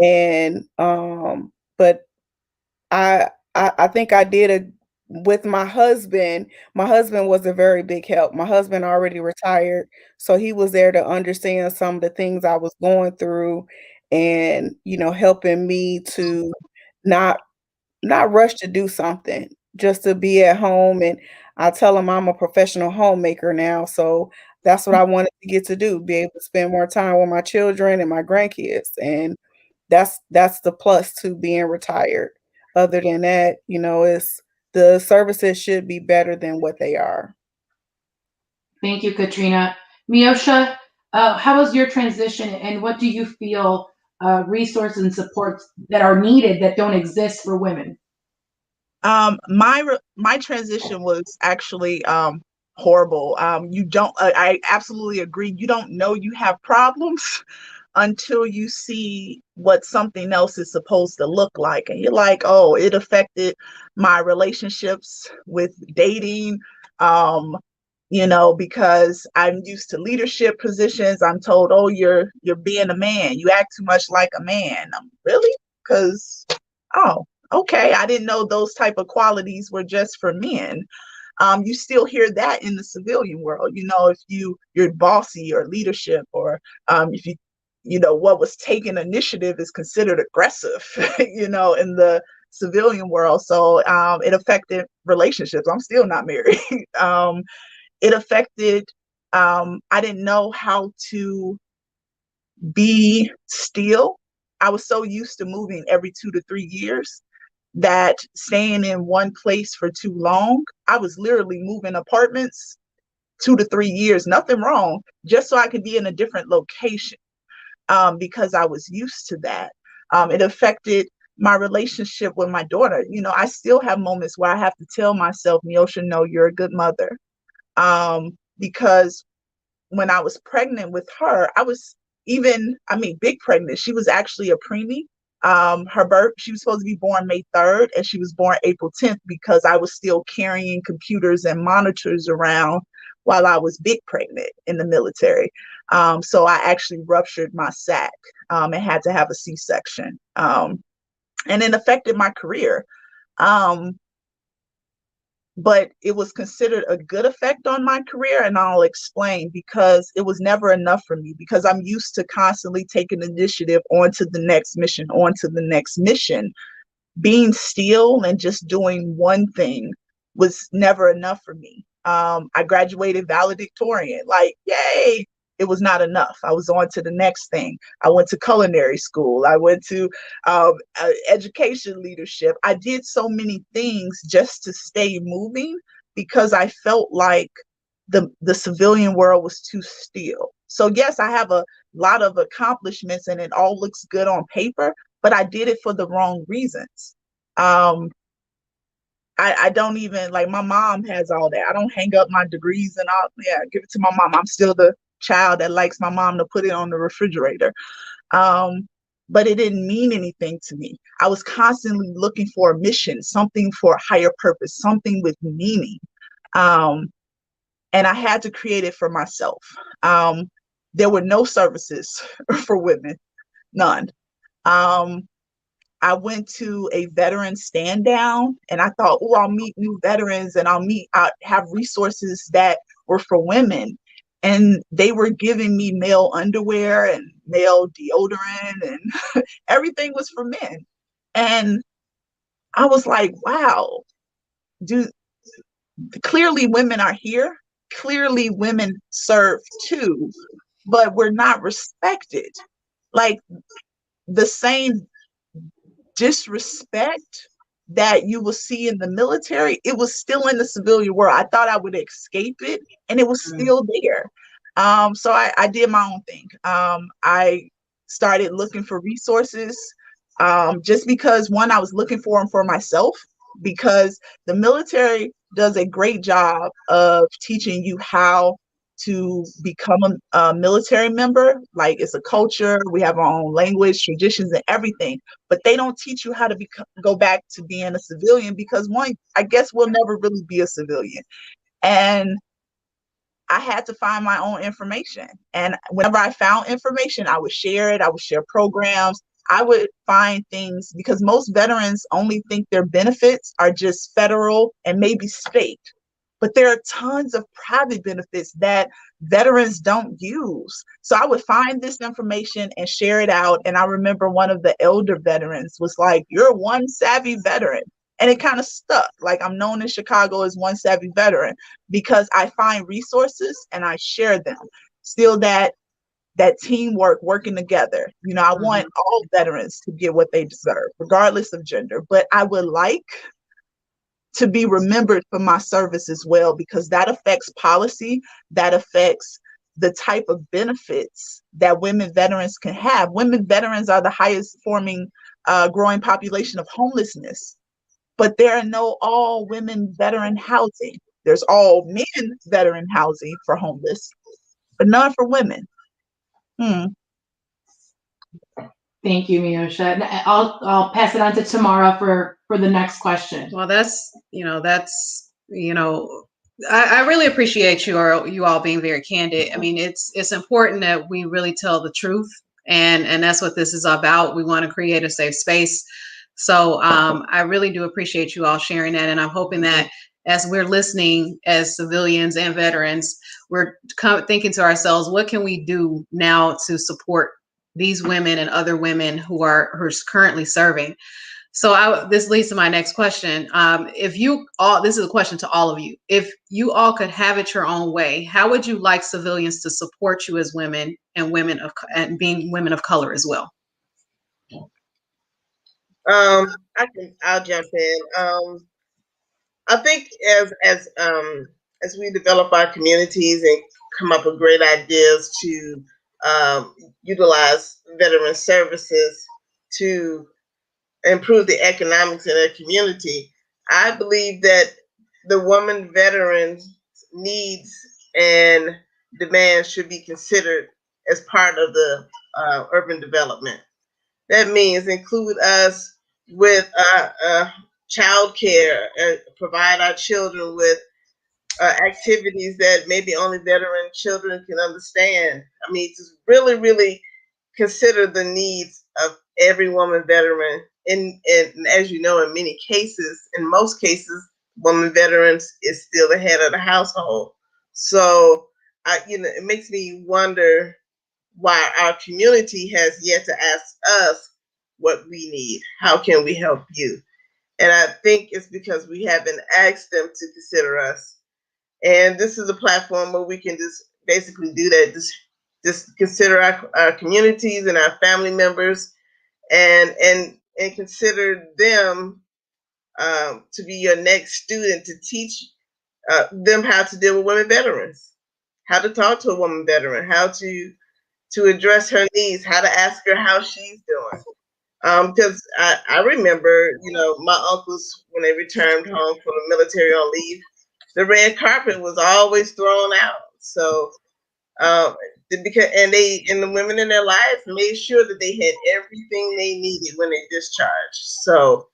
And but I think I did with my husband. My husband was a very big help. My husband already retired, so he was there to understand some of the things I was going through, and helping me to not rush to do something, just to be at home. And I tell him I'm a professional homemaker now, so that's what I wanted to get to do, be able to spend more time with my children and my grandkids. And that's the plus to being retired. Other than that, it's the services should be better than what they are. Thank you, Katrina. Meosha, how was your transition, and what do you feel resources and supports that are needed that don't exist for women? My transition was actually horrible. I absolutely agree. You don't know you have problems until you see what something else is supposed to look like. And you're like, oh, it affected my relationships with dating, because I'm used to leadership positions. I'm told, oh, you're being a man. You act too much like a man. Really? Because, oh, okay. I didn't know those type of qualities were just for men. You still hear that in the civilian world. If you're bossy or leadership, or if what was taking initiative is considered aggressive, in the civilian world. So it affected relationships. I'm still not married. It affected, I didn't know how to be still. I was so used to moving every 2 to 3 years that staying in one place for too long, I was literally moving apartments 2 to 3 years, nothing wrong, just so I could be in a different location, because I was used to that. It affected my relationship with my daughter. You know, I still have moments where I have to tell myself, Meosha, no, you're a good mother. Because when I was pregnant with her, I was big pregnant. She was actually a preemie. She was supposed to be born May 3rd, and she was born April 10th because I was still carrying computers and monitors around while I was big pregnant in the military. So I actually ruptured my sac and had to have a C-section. And it affected my career. But it was considered a good effect on my career, and I'll explain, because it was never enough for me, because I'm used to constantly taking initiative onto the next mission, onto the next mission. Being still and just doing one thing was never enough for me. I graduated valedictorian, like, yay. It was not enough. I was on to the next thing. I went to culinary school. I went to education leadership. I did so many things just to stay moving, because I felt like the civilian world was too still. So yes, I have a lot of accomplishments and it all looks good on paper, but I did it for the wrong reasons. I don't even, like, my mom has all that. I don't hang up my degrees and all. Yeah, give it to my mom. I'm still the child that likes my mom to put it on the refrigerator. But it didn't mean anything to me. I was constantly looking for a mission, something for a higher purpose, something with meaning. And I had to create it for myself. There were no services for women, none. I went to a veteran stand down and I thought, oh, I'll meet new veterans and I'll have resources that were for women. And they were giving me male underwear and male deodorant and everything was for men. And I was like, wow, clearly women are here. Clearly women serve too, but we're not respected. Like, the same disrespect that you will see in the military, it was still in the civilian world. I thought I would escape it, and it was still there. So I did my own thing. I started looking for resources, just because, one, I was looking for them for myself, because the military does a great job of teaching you how to become a military member. Like, it's a culture, we have our own language, traditions, and everything, but they don't teach you how to go back to being a civilian, because, one, I guess we'll never really be a civilian. And I had to find my own information. And whenever I found information, I would share it. I would share programs. I would find things, because most veterans only think their benefits are just federal and maybe state. But there are tons of private benefits that veterans don't use. So I would find this information and share it out. And I remember one of the elder veterans was like, "You're one savvy veteran." And it kind of stuck. Like, I'm known in Chicago as one savvy veteran, because I find resources and I share them. Still that teamwork, working together. You know, I want all veterans to get what they deserve, regardless of gender. But I would like to be remembered for my service as well, because that affects policy, that affects the type of benefits that women veterans can have. Women veterans are the highest forming growing population of homelessness, but there are no all women veteran housing. There's all men veteran housing for homeless, but none for women. Thank you, Meosha. I'll pass it on to Tamara for the next question. Well, I really appreciate you all being very candid. I mean, it's important that we really tell the truth, and that's what this is about. We want to create a safe space. So I really do appreciate you all sharing that, and I'm hoping that as we're listening, as civilians and veterans, we're thinking to ourselves, what can we do now to support these women and other women who are currently serving? So this leads to my next question. If you all, this is a question to all of you. If you all could have it your own way, how would you like civilians to support you as women and being women of color as well? I'll jump in. I think as we develop our communities and come up with great ideas to utilize veteran services to improve the economics in their community, I believe that the woman veterans' needs and demands should be considered as part of the urban development. That means include us with child care, provide our children with activities that maybe only veteran children can understand. I mean, just really, really consider the needs of every woman veteran. And as you know, in most cases, woman veterans is still the head of the household. So, it makes me wonder why our community has yet to ask us what we need. How can we help you? And I think it's because we haven't asked them to consider us. And this is a platform where we can just basically do that. Just consider our communities and our family members, and consider them to be your next student to teach them how to deal with women veterans, how to talk to a woman veteran, how to address her needs, how to ask her how she's doing. Because I remember, my uncles, when they returned home from the military on leave, the red carpet was always thrown out. So, and the women in their lives made sure that they had everything they needed when they discharged. So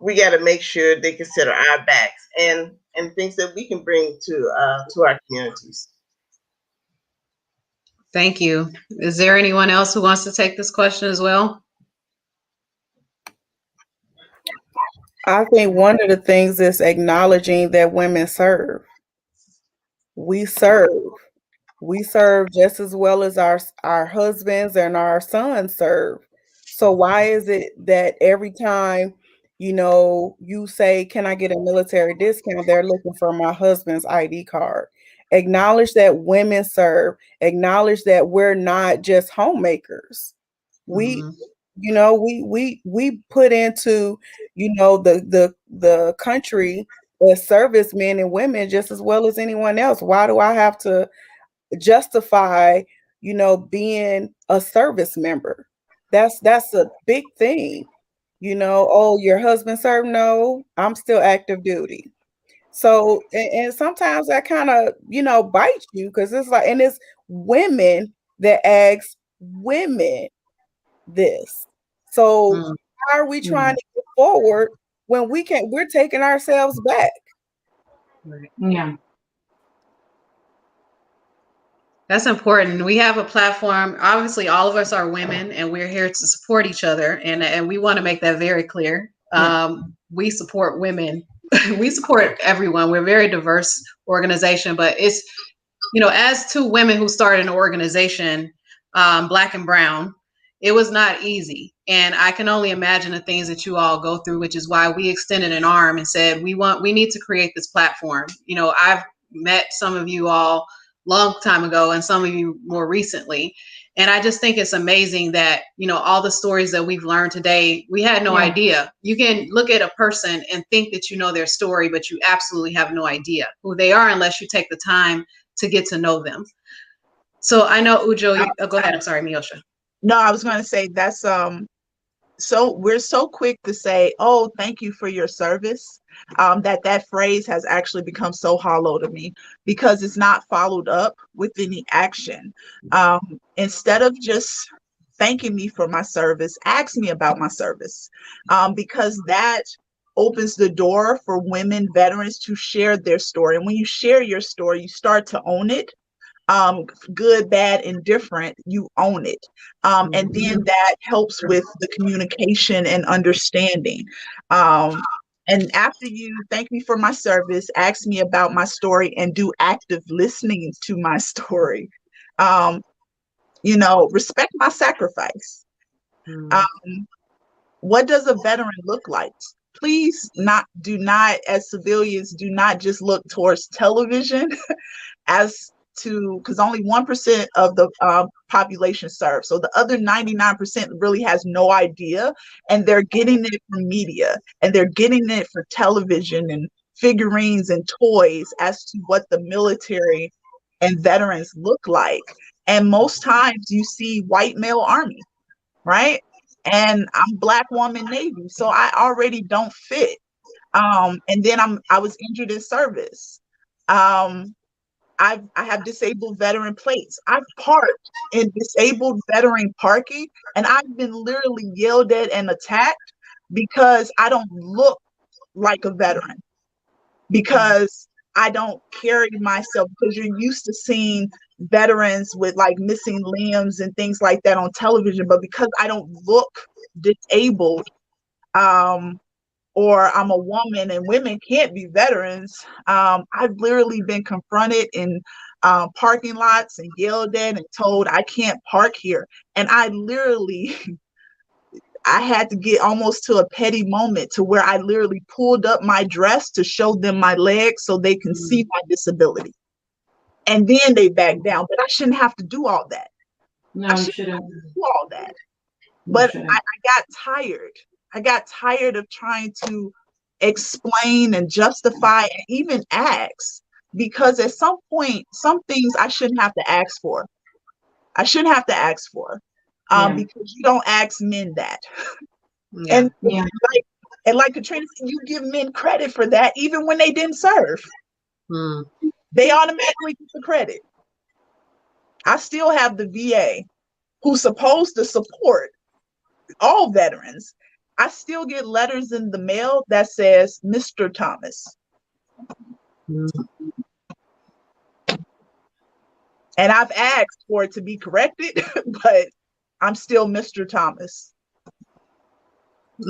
we got to make sure they consider our backs and things that we can bring to our communities. Thank you. Is there anyone else who wants to take this question as well? I think one of the things is acknowledging that women serve. We serve. We serve just as well as our husbands and our sons serve. So why is it that every time, you say, "Can I get a military discount?" they're looking for my husband's ID card? Acknowledge that women serve. Acknowledge that we're not just homemakers. We, we put into, the country as servicemen and women just as well as anyone else. Why do I have to justify, being a service member? That's a big thing. Oh, your husband served? No, I'm still active duty. So, and sometimes that kind of, bites you, because it's like, and it's women that ask women this. So how are we trying to get forward when we're taking ourselves back? Yeah. That's important. We have a platform. Obviously, all of us are women, and we're here to support each other. And we want to make that very clear. We support women. We support everyone. We're a very diverse organization, but it's, as two women who started an organization, Black and Brown, it was not easy. And I can only imagine the things that you all go through, which is why we extended an arm and said, we need to create this platform. I've met some of you all long time ago and some of you more recently. And I just think it's amazing that, all the stories that we've learned today, we had no idea. You can look at a person and think that you know their story, but you absolutely have no idea who they are unless you take the time to get to know them. So I know, Ujo, go ahead. I'm sorry, Meosha. No, I was going to say that's so we're so quick to say, "Oh, thank you for your service." That phrase has actually become so hollow to me because it's not followed up with any action. Instead of just thanking me for my service, ask me about my service, because that opens the door for women veterans to share their story. And when you share your story, you start to own it. Good, bad, indifferent, you own it. And then that helps with the communication and understanding. And after you thank me for my service, ask me about my story, and do active listening to my story. Respect my sacrifice. What does a veteran look like? Please do not, as civilians, do not just look towards television as to, because only 1% of the population serves. So the other 99% really has no idea, and they're getting it from media, and they're getting it for television and figurines and toys as to what the military and veterans look like. And most times you see white male Army, right? And I'm Black woman Navy, so I already don't fit. And then I was injured in service. I have disabled veteran plates. I've parked in disabled veteran parking, and I've been literally yelled at and attacked because I don't look like a veteran, because I don't carry myself, because you're used to seeing veterans with like missing limbs and things like that on television, but because I don't look disabled, or I'm a woman and women can't be veterans, I've literally been confronted in parking lots and yelled at and told I can't park here. And I literally, I had to get almost to a petty moment to where I literally pulled up my dress to show them my legs so they can see my disability. And then they backed down, but I shouldn't have to do all that. No, you shouldn't do all that. But I got tired. I got tired of trying to explain and justify and even ask, because at some point, some things I shouldn't have to ask for. I shouldn't have to ask for, because you don't ask men that. Yeah. And like Katrina said, you give men credit for that even when they didn't serve. They automatically get the credit. I still have the VA, who's supposed to support all veterans. I still get letters in the mail that says Mr. Thomas. And I've asked for it to be corrected, but I'm still Mr. Thomas.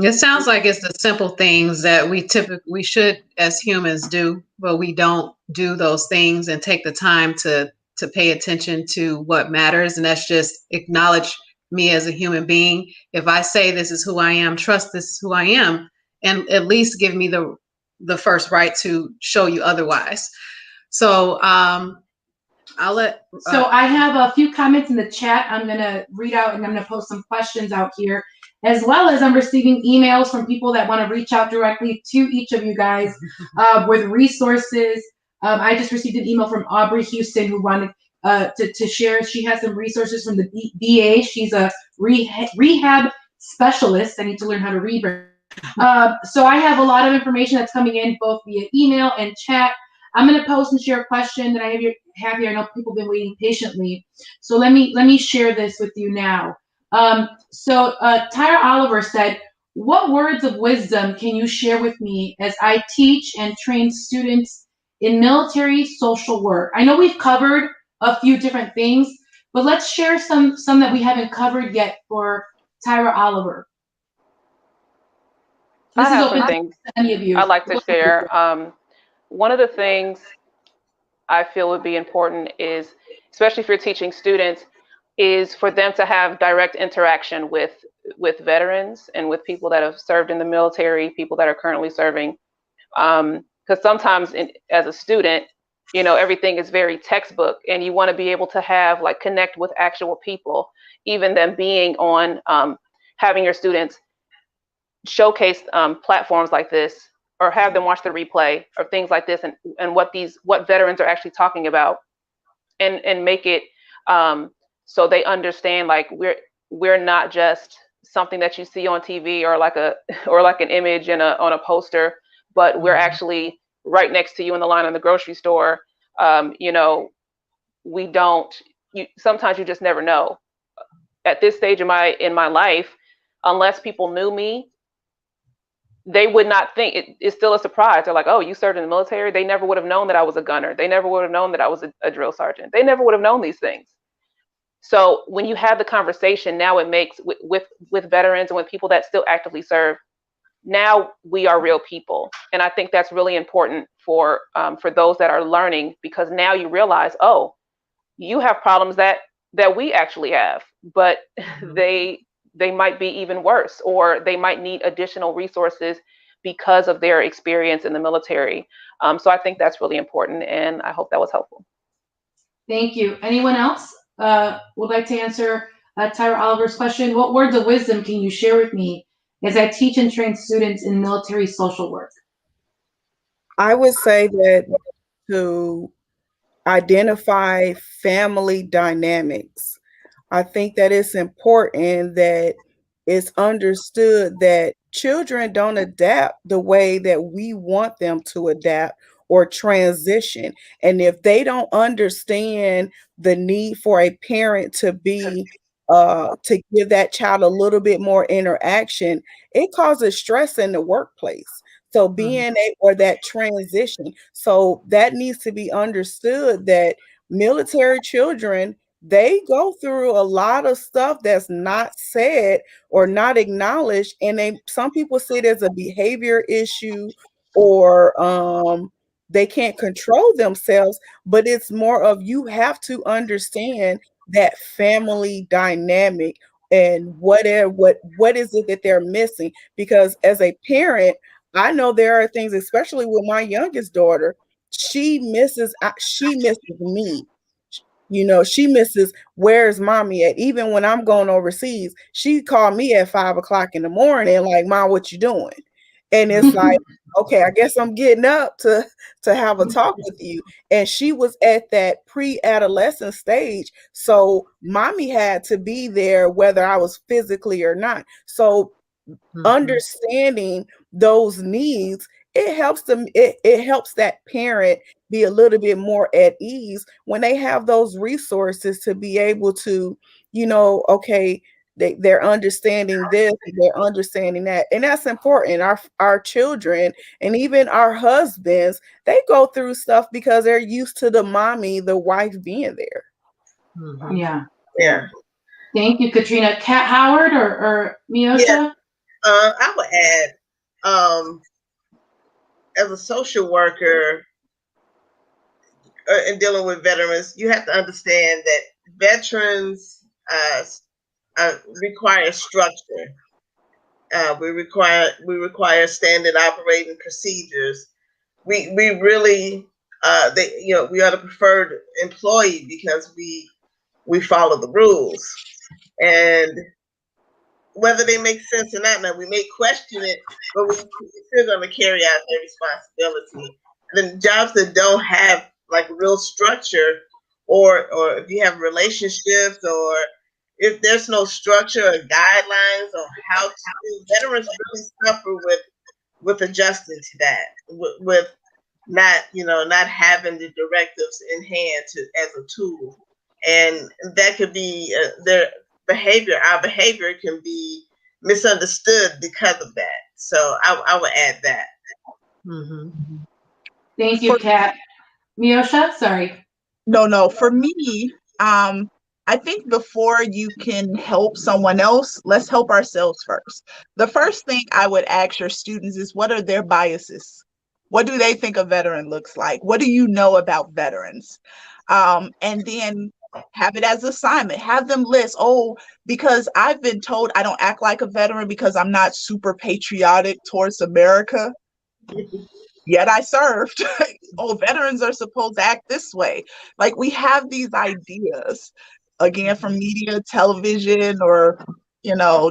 It sounds like it's the simple things that we should as humans do, but we don't do those things and take the time to pay attention to what matters. And that's just acknowledge me as a human being. If I say this is who I am, trust this is who I am, and at least give me the first right to show you otherwise. So I'll let. So I have a few comments in the chat I'm going to read out, and I'm going to post some questions out here, as well as I'm receiving emails from people that want to reach out directly to each of you guys with resources. I just received an email from Aubrey Houston who wanted to share. She has some resources from the VA. She's a rehab specialist. I need to learn how to read. So I have a lot of information that's coming in both via email and chat. I'm going to post and share a question that I have here. I know people have been waiting patiently. So let me share this with you now. So Tyra Oliver said, what words of wisdom can you share with me as I teach and train students in military social work? I know we've covered a few different things, but let's share some that we haven't covered yet for Tyra Oliver. I have some things I'd like to share. One of the things I feel would be important is, especially if you're teaching students, is for them to have direct interaction with veterans and with people that have served in the military, people that are currently serving. Because sometimes as a student, you know, everything is very textbook, and you want to be able to have connect with actual people, even them being on having your students showcase platforms like this, or have them watch the replay or things like this, and what veterans are actually talking about, and make it so they understand we're not just something that you see on TV or like an image on a poster, but we're actually right next to you in the line in the grocery store. You know, sometimes you just never know. At this stage in my life, unless people knew me, they would not think it's still a surprise. They're like, oh, you served in the military? They never would have known that I was a gunner. They never would have known that I was a drill sergeant. They never would have known these things. So when you have the conversation, now it makes with veterans and with people that still actively serve, now we are real people. And I think that's really important for those that are learning, because now you realize, oh, you have problems that we actually have, but they they might be even worse, or they might need additional resources because of their experience in the military. So I think that's really important, and I hope that was helpful. Thank you. Anyone else would like to answer Tyra Oliver's question? What words of wisdom can you share with me as I teach and train students in military social work? I would say that to identify family dynamics. I think that it's important that it's understood that children don't adapt the way that we want them to adapt or transition. And if they don't understand the need for a parent to be to give that child a little bit more interaction, it causes stress in the workplace. So being a or that transition. So that needs to be understood that military children, they go through a lot of stuff that's not said or not acknowledged, and some people see it as a behavior issue, or they can't control themselves, but it's more of, you have to understand that family dynamic and what is it that they're missing. Because as a parent, I know there are things, especially with my youngest daughter, she misses me. You know, she misses, where's mommy at? Even when I'm going overseas, she called me at 5 o'clock in the morning, like, Mom, what you doing? And it's like, okay, I guess I'm getting up to have a talk with you. And she was at that pre-adolescent stage. So mommy had to be there whether I was physically or not. So understanding those needs, it helps them, it helps that parent be a little bit more at ease when they have those resources to be able to, okay, they're understanding this, they're understanding that. And that's important. Our children and even our husbands, they go through stuff because they're used to the wife being there. Yeah. Thank you, Katrina. Kat Howard or Meosha? Yeah. I would add, as a social worker in dealing with veterans, you have to understand that veterans require structure. We require standard operating procedures. We really we are the preferred employee because we follow the rules, and whether they make sense or not, now we may question it, but we're still going to carry out their responsibility. The jobs that don't have like real structure, or if you have relationships, or if there's no structure or guidelines on how to do, veterans really suffer with adjusting to that, with not having the directives in hand as a tool, and that could be their behavior. Our behavior can be misunderstood because of that. So I would add that. Thank you, Kat. Meosha, sorry. No. For me, I think before you can help someone else, let's help ourselves first. The first thing I would ask your students is, what are their biases? What do they think a veteran looks like? What do you know about veterans? And then have it as an assignment. Have them list, because I've been told I don't act like a veteran because I'm not super patriotic towards America. Yet I served. Veterans are supposed to act this way. Like, we have these ideas, again, from media, television, or,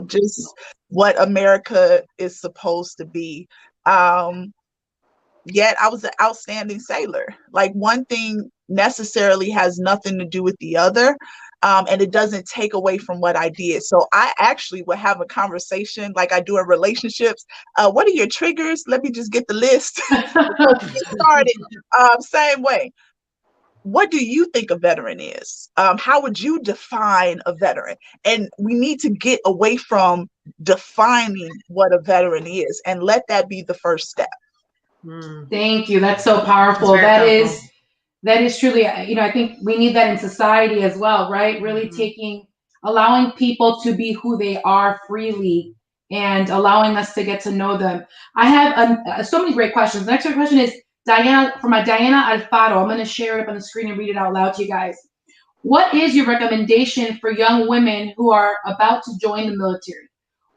just what America is supposed to be. Yet I was an outstanding sailor. Like, one thing necessarily has nothing to do with the other. And it doesn't take away from what I did. So I actually would have a conversation like I do in relationships. What are your triggers? Let me just get the list. Get started. Same way. What do you think a veteran is? How would you define a veteran? And we need to get away from defining what a veteran is and let that be the first step. Thank you. That's so powerful. That is truly, I think we need that in society as well, right? Really allowing people to be who they are freely and allowing us to get to know them. I have so many great questions. The next question is from Diana Alfaro. I'm going to share it up on the screen and read it out loud to you guys. What is your recommendation for young women who are about to join the military?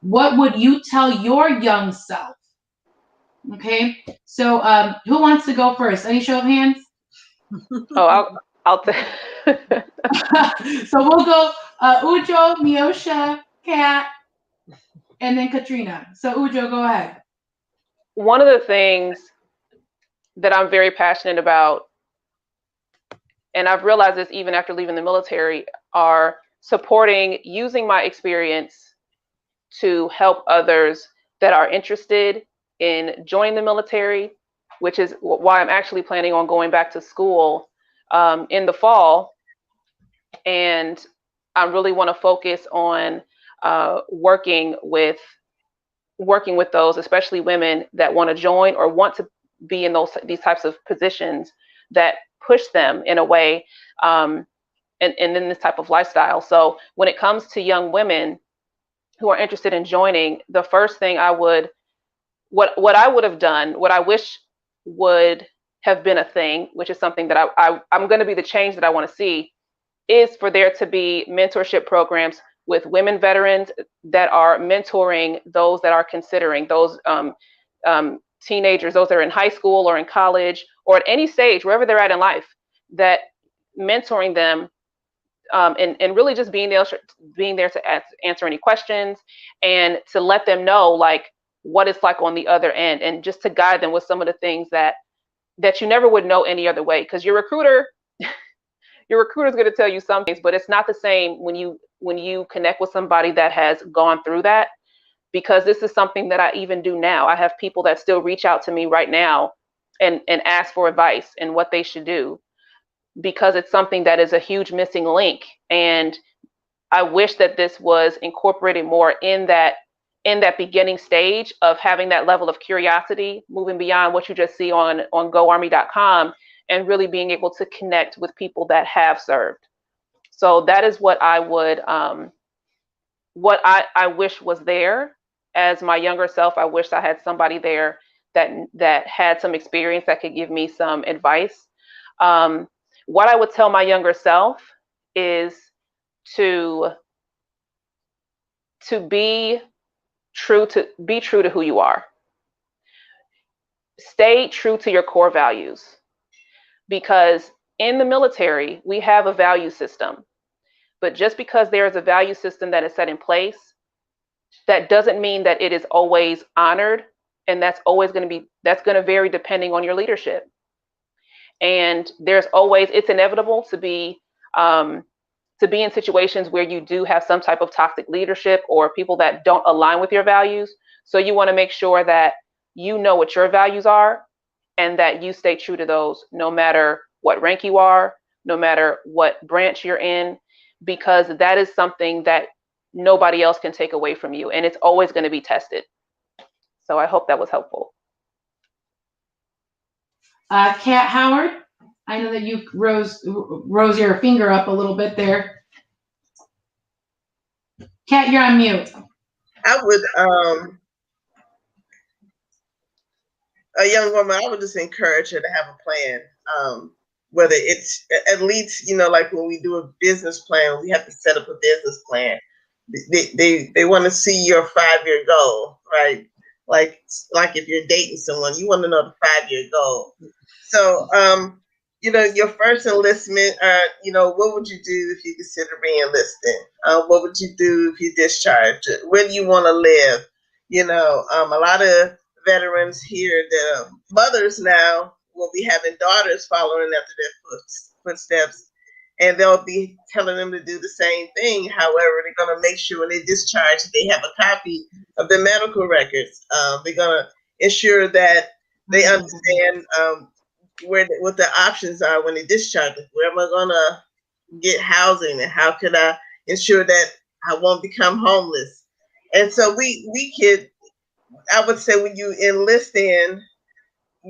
What would you tell your young self? Okay, so who wants to go first? Any show of hands? I'll take. So we'll go Ujo, Meosha, Kat, and then Katrina. So Ujo, go ahead. One of the things that I'm very passionate about, and I've realized this even after leaving the military, are supporting, using my experience to help others that are interested in joining the military, which is why I'm actually planning on going back to school in the fall. And I really want to focus on working with those, especially women that want to join or want to be in these types of positions that push them in a way, and in this type of lifestyle. So when it comes to young women who are interested in joining, the first thing what I would have done, what I wish would have been a thing, which is something that I'm going to be the change that I want to see, is for there to be mentorship programs with women veterans that are mentoring those that are considering, those teenagers, those that are in high school or in college or at any stage, wherever they're at in life, that mentoring them, and really just being there to answer any questions and to let them know like what it's like on the other end, and just to guide them with some of the things that you never would know any other way, because your recruiter's going to tell you some things, but it's not the same when you connect with somebody that has gone through that. Because this is something that I even do now. I have people that still reach out to me right now and ask for advice and what they should do, because it's something that is a huge missing link. And I wish that this was incorporated more in that beginning stage of having that level of curiosity, moving beyond what you just see on goarmy.com, and really being able to connect with people that have served. So that is what I would, what I wish was there. As my younger self, I wish I had somebody there that had some experience that could give me some advice. What I would tell my younger self is to be true to who you are. Stay true to your core values, because in the military we have a value system, but just because there is a value system that is set in place, that doesn't mean that it is always honored, and that's going to vary depending on your leadership. And it's inevitable to be in situations where you do have some type of toxic leadership or people that don't align with your values. So you want to make sure that you know what your values are and that you stay true to those, no matter what rank you are, no matter what branch you're in, because that is something that nobody else can take away from you, and it's always going to be tested. So I hope that was helpful. Kat Howard, I know that you rose your finger up a little bit there. Kat, you're on mute. I would, a young woman, I would just encourage her to have a plan. Whether it's at least, like when we do a business plan, we have to set up a business plan. They want to see your 5-year goal, right? Like if you're dating someone, you want to know the 5-year goal. So, your first enlistment, what would you do if you consider re-enlisting? What would you do if you discharged? Where do you want to live? A lot of veterans here, the mothers now will be having daughters following after their footsteps, and they'll be telling them to do the same thing. However, they're going to make sure when they discharge, they have a copy of their medical records. They're going to ensure that they understand what the options are when they discharge. Where am I going to get housing, and how can I ensure that I won't become homeless? And so we could, I would say, when you enlist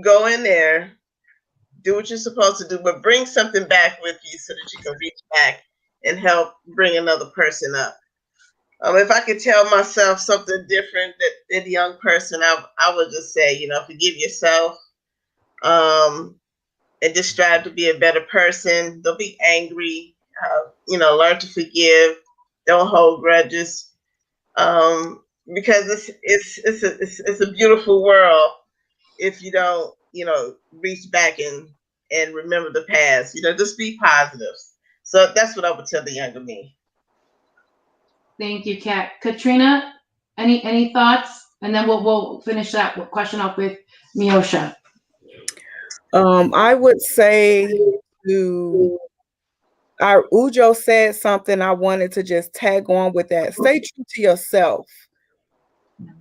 go in there, do what you're supposed to do, but bring something back with you so that you can reach back and help bring another person up. If I could tell myself something different that young person, I would just say, forgive yourself, and just strive to be a better person. Don't be angry. learn to forgive, don't hold grudges, because it's a beautiful world if you don't, reach back and remember the past. Just be positive. So that's what I would tell the younger me. Thank you, Kat. Katrina, any thoughts? And then we'll finish that question off with Meosha. I would say to our Ujo said something I wanted to just tag on with that. Stay true to yourself.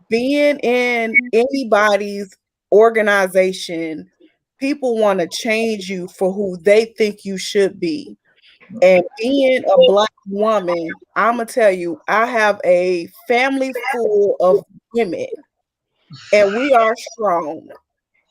Being in anybody's organization, people want to change you for who they think you should be. And being a Black woman, I'm going to tell you, I have a family full of women, and we are strong.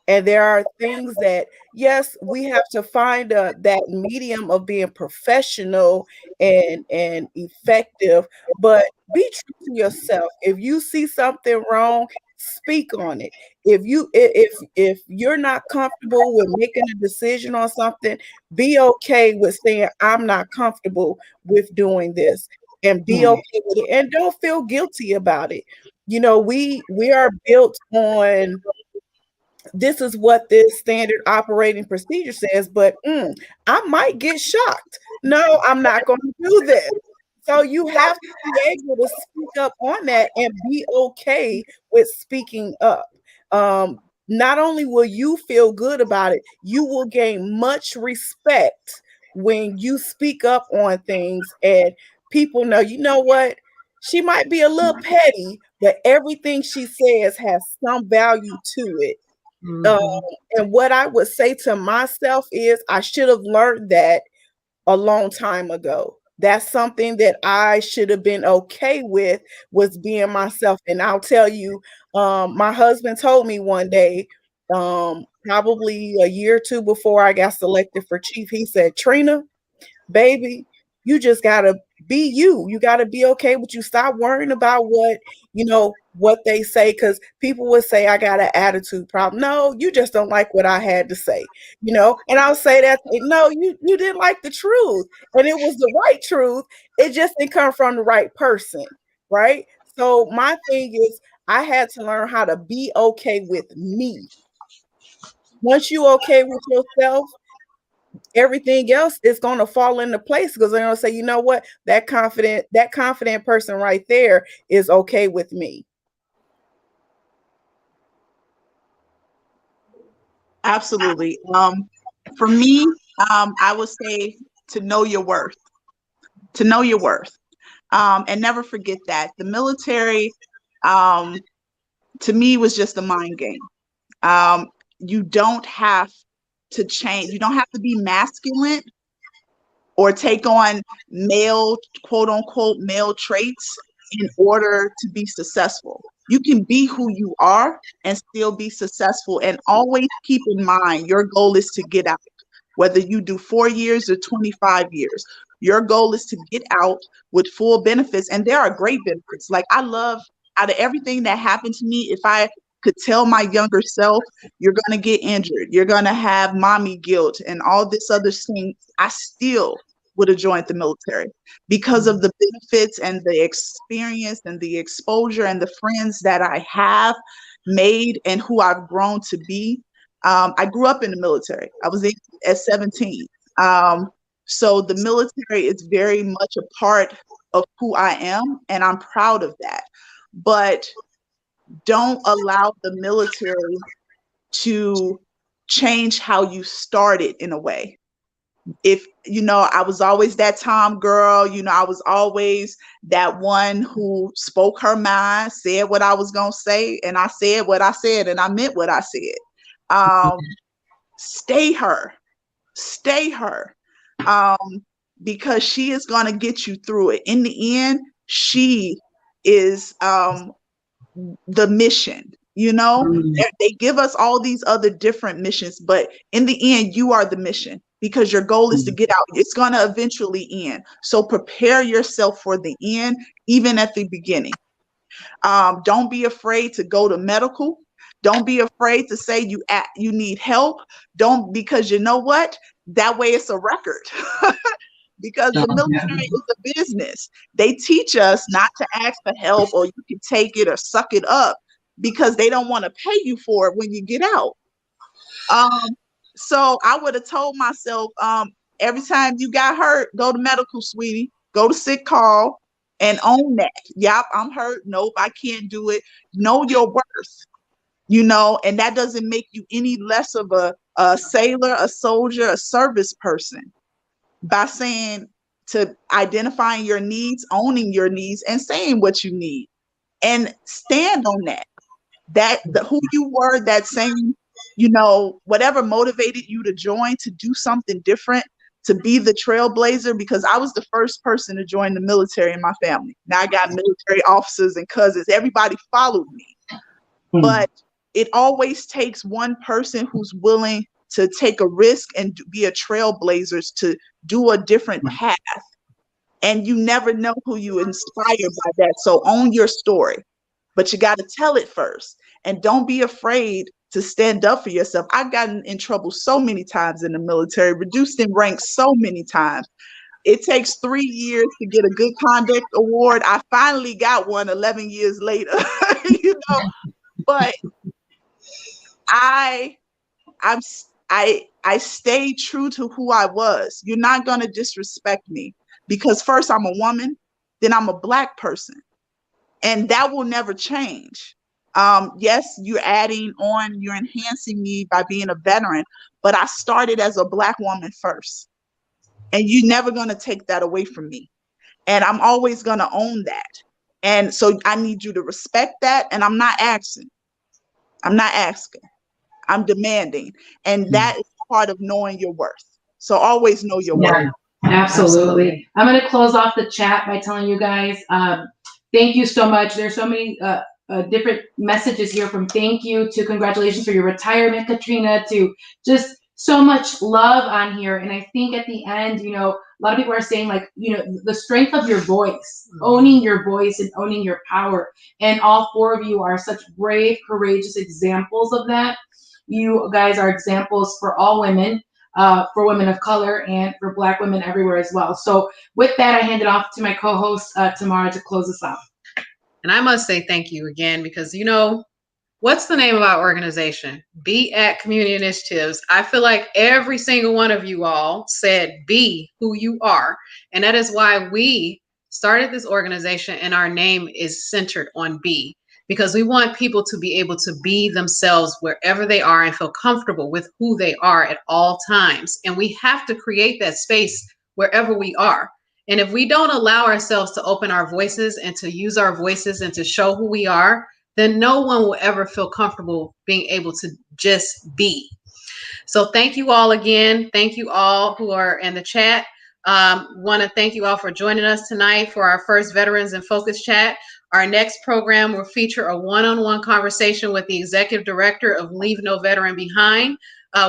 And there are things that, yes, we have to find that medium of being professional and effective, but be true to yourself. If you see something wrong, speak on it. If you're not comfortable with making a decision on something, be okay with saying, I'm not comfortable with doing this, and be okay with it. And don't feel guilty about it. We are built on, this is what this standard operating procedure says, but I might get shocked. No, I'm not going to do this. So you have to be able to speak up on that and be okay with speaking up. Not only will you feel good about it, you will gain much respect when you speak up on things and people know, you know what? She might be a little petty, but everything she says has some value to it. And what I would say to myself is I should have learned that a long time ago. That's something that I should have been okay with, was being myself. And I'll tell you, my husband told me one day, probably a year or two before I got selected for chief, he said, Trina, baby, you just gotta be you. You gotta be okay with you. Stop worrying about what they say, because people would say I got an attitude problem. No, you just don't like what I had to say, and I'll say that, no, you didn't like the truth, and it was the right truth. It just didn't come from the right person, right? So my thing is, I had to learn how to be okay with me. Once you okay with yourself, everything else is going to fall into place, because they're going to say, you know what, that confident person right there is okay with me. Absolutely. For me, I would say to know your worth. To know your worth. And never forget that. The military, to me, was just a mind game. You don't have to change. You don't have to be masculine or take on male, quote unquote, male traits in order to be successful. You can be who you are and still be successful. And always keep in mind, your goal is to get out. Whether you do 4 years or 25 years, your goal is to get out with full benefits. And there are great benefits. Like, I love, out of everything that happened to me, if I could tell my younger self, you're going to get injured, you're going to have mommy guilt and all this other thing, I still would have joined the military because of the benefits and the experience and the exposure and the friends that I have made and who I've grown to be. I grew up in the military. I was in at 17. So the military is very much a part of who I am, and I'm proud of that. But don't allow the military to change how you started in a way. If, I was always that Tom girl, I was always that one who spoke her mind, said what I was going to say, and I said what I said, and I meant what I said. Stay her, because she is going to get you through it. In the end, she is the mission. They give us all these other different missions, but in the end, you are the mission, because your goal is to get out. It's going to eventually end. So prepare yourself for the end, even at the beginning. Don't be afraid to go to medical. Don't be afraid to say you need help. Because you know what? That way it's a record. because the military is a business. They teach us not to ask for help or you can take it or suck it up because they don't want to pay you for it when you get out. So I would have told myself, every time you got hurt, go to medical, sweetie, go to sick call and own that. Yep, I'm hurt. Nope, I can't do it. Know your worth, and that doesn't make you any less of a sailor, a soldier, a service person by saying to identifying your needs, owning your needs and saying what you need and stand on that. Who you were, that same, whatever motivated you to join, to do something different, to be the trailblazer, because I was the first person to join the military in my family. Now I got military officers and cousins. Everybody followed me. But it always takes one person who's willing to take a risk and be a trailblazer, to do a different path. And you never know who you inspire by that. So own your story, but you got to tell it first. And don't be afraid to stand up for yourself. I've gotten in trouble so many times in the military, reduced in rank so many times. It takes 3 years to get a good conduct award. I finally got one 11 years later, but I stayed true to who I was. You're not going to disrespect me because first I'm a woman, then I'm a Black person. And that will never change. Yes, you're adding on, you're enhancing me by being a veteran, but I started as a Black woman first. And you're never going to take that away from me. And I'm always going to own that. And so I need you to respect that. And I'm not asking. I'm demanding. And that is part of knowing your worth. So always know your worth. Absolutely. I'm going to close off the chat by telling you guys, thank you so much. There's so many different messages here, from thank you to congratulations for your retirement, Katrina, to just so much love on here. And I think at the end, a lot of people are saying, like, the strength of your voice, owning your voice and owning your power. And all 4 of you are such brave, courageous examples of that. You guys are examples for all women, for women of color, and for Black women everywhere as well. So with that, I hand it off to my co-host, Tamara, to close us out. And I must say thank you again, because what's the name of our organization? Be at Community Initiatives. I feel like every single one of you all said be who you are. And that is why we started this organization, and our name is centered on be, because we want people to be able to be themselves wherever they are and feel comfortable with who they are at all times. And we have to create that space wherever we are. And if we don't allow ourselves to open our voices and to use our voices and to show who we are, then no one will ever feel comfortable being able to just be. So thank you all again. Thank you all who are in the chat. Want to thank you all for joining us tonight for our first Veterans in Focus chat. Our next program will feature a one-on-one conversation with the Executive Director of Leave No Veteran Behind.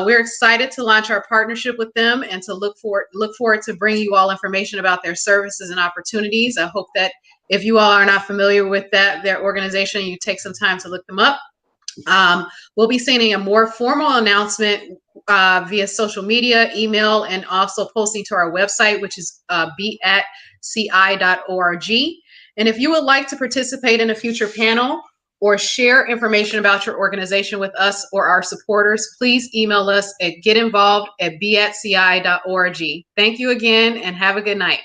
We're excited to launch our partnership with them and to look forward to bringing you all information about their services and opportunities. I hope that if you all are not familiar with their organization, you take some time to look them up. We'll be sending a more formal announcement via social media, email, and also posting to our website, which is beatci.org. And if you would like to participate in a future panel or share information about your organization with us or our supporters, please email us at getinvolved@beatci.org. Thank you again, and have a good night.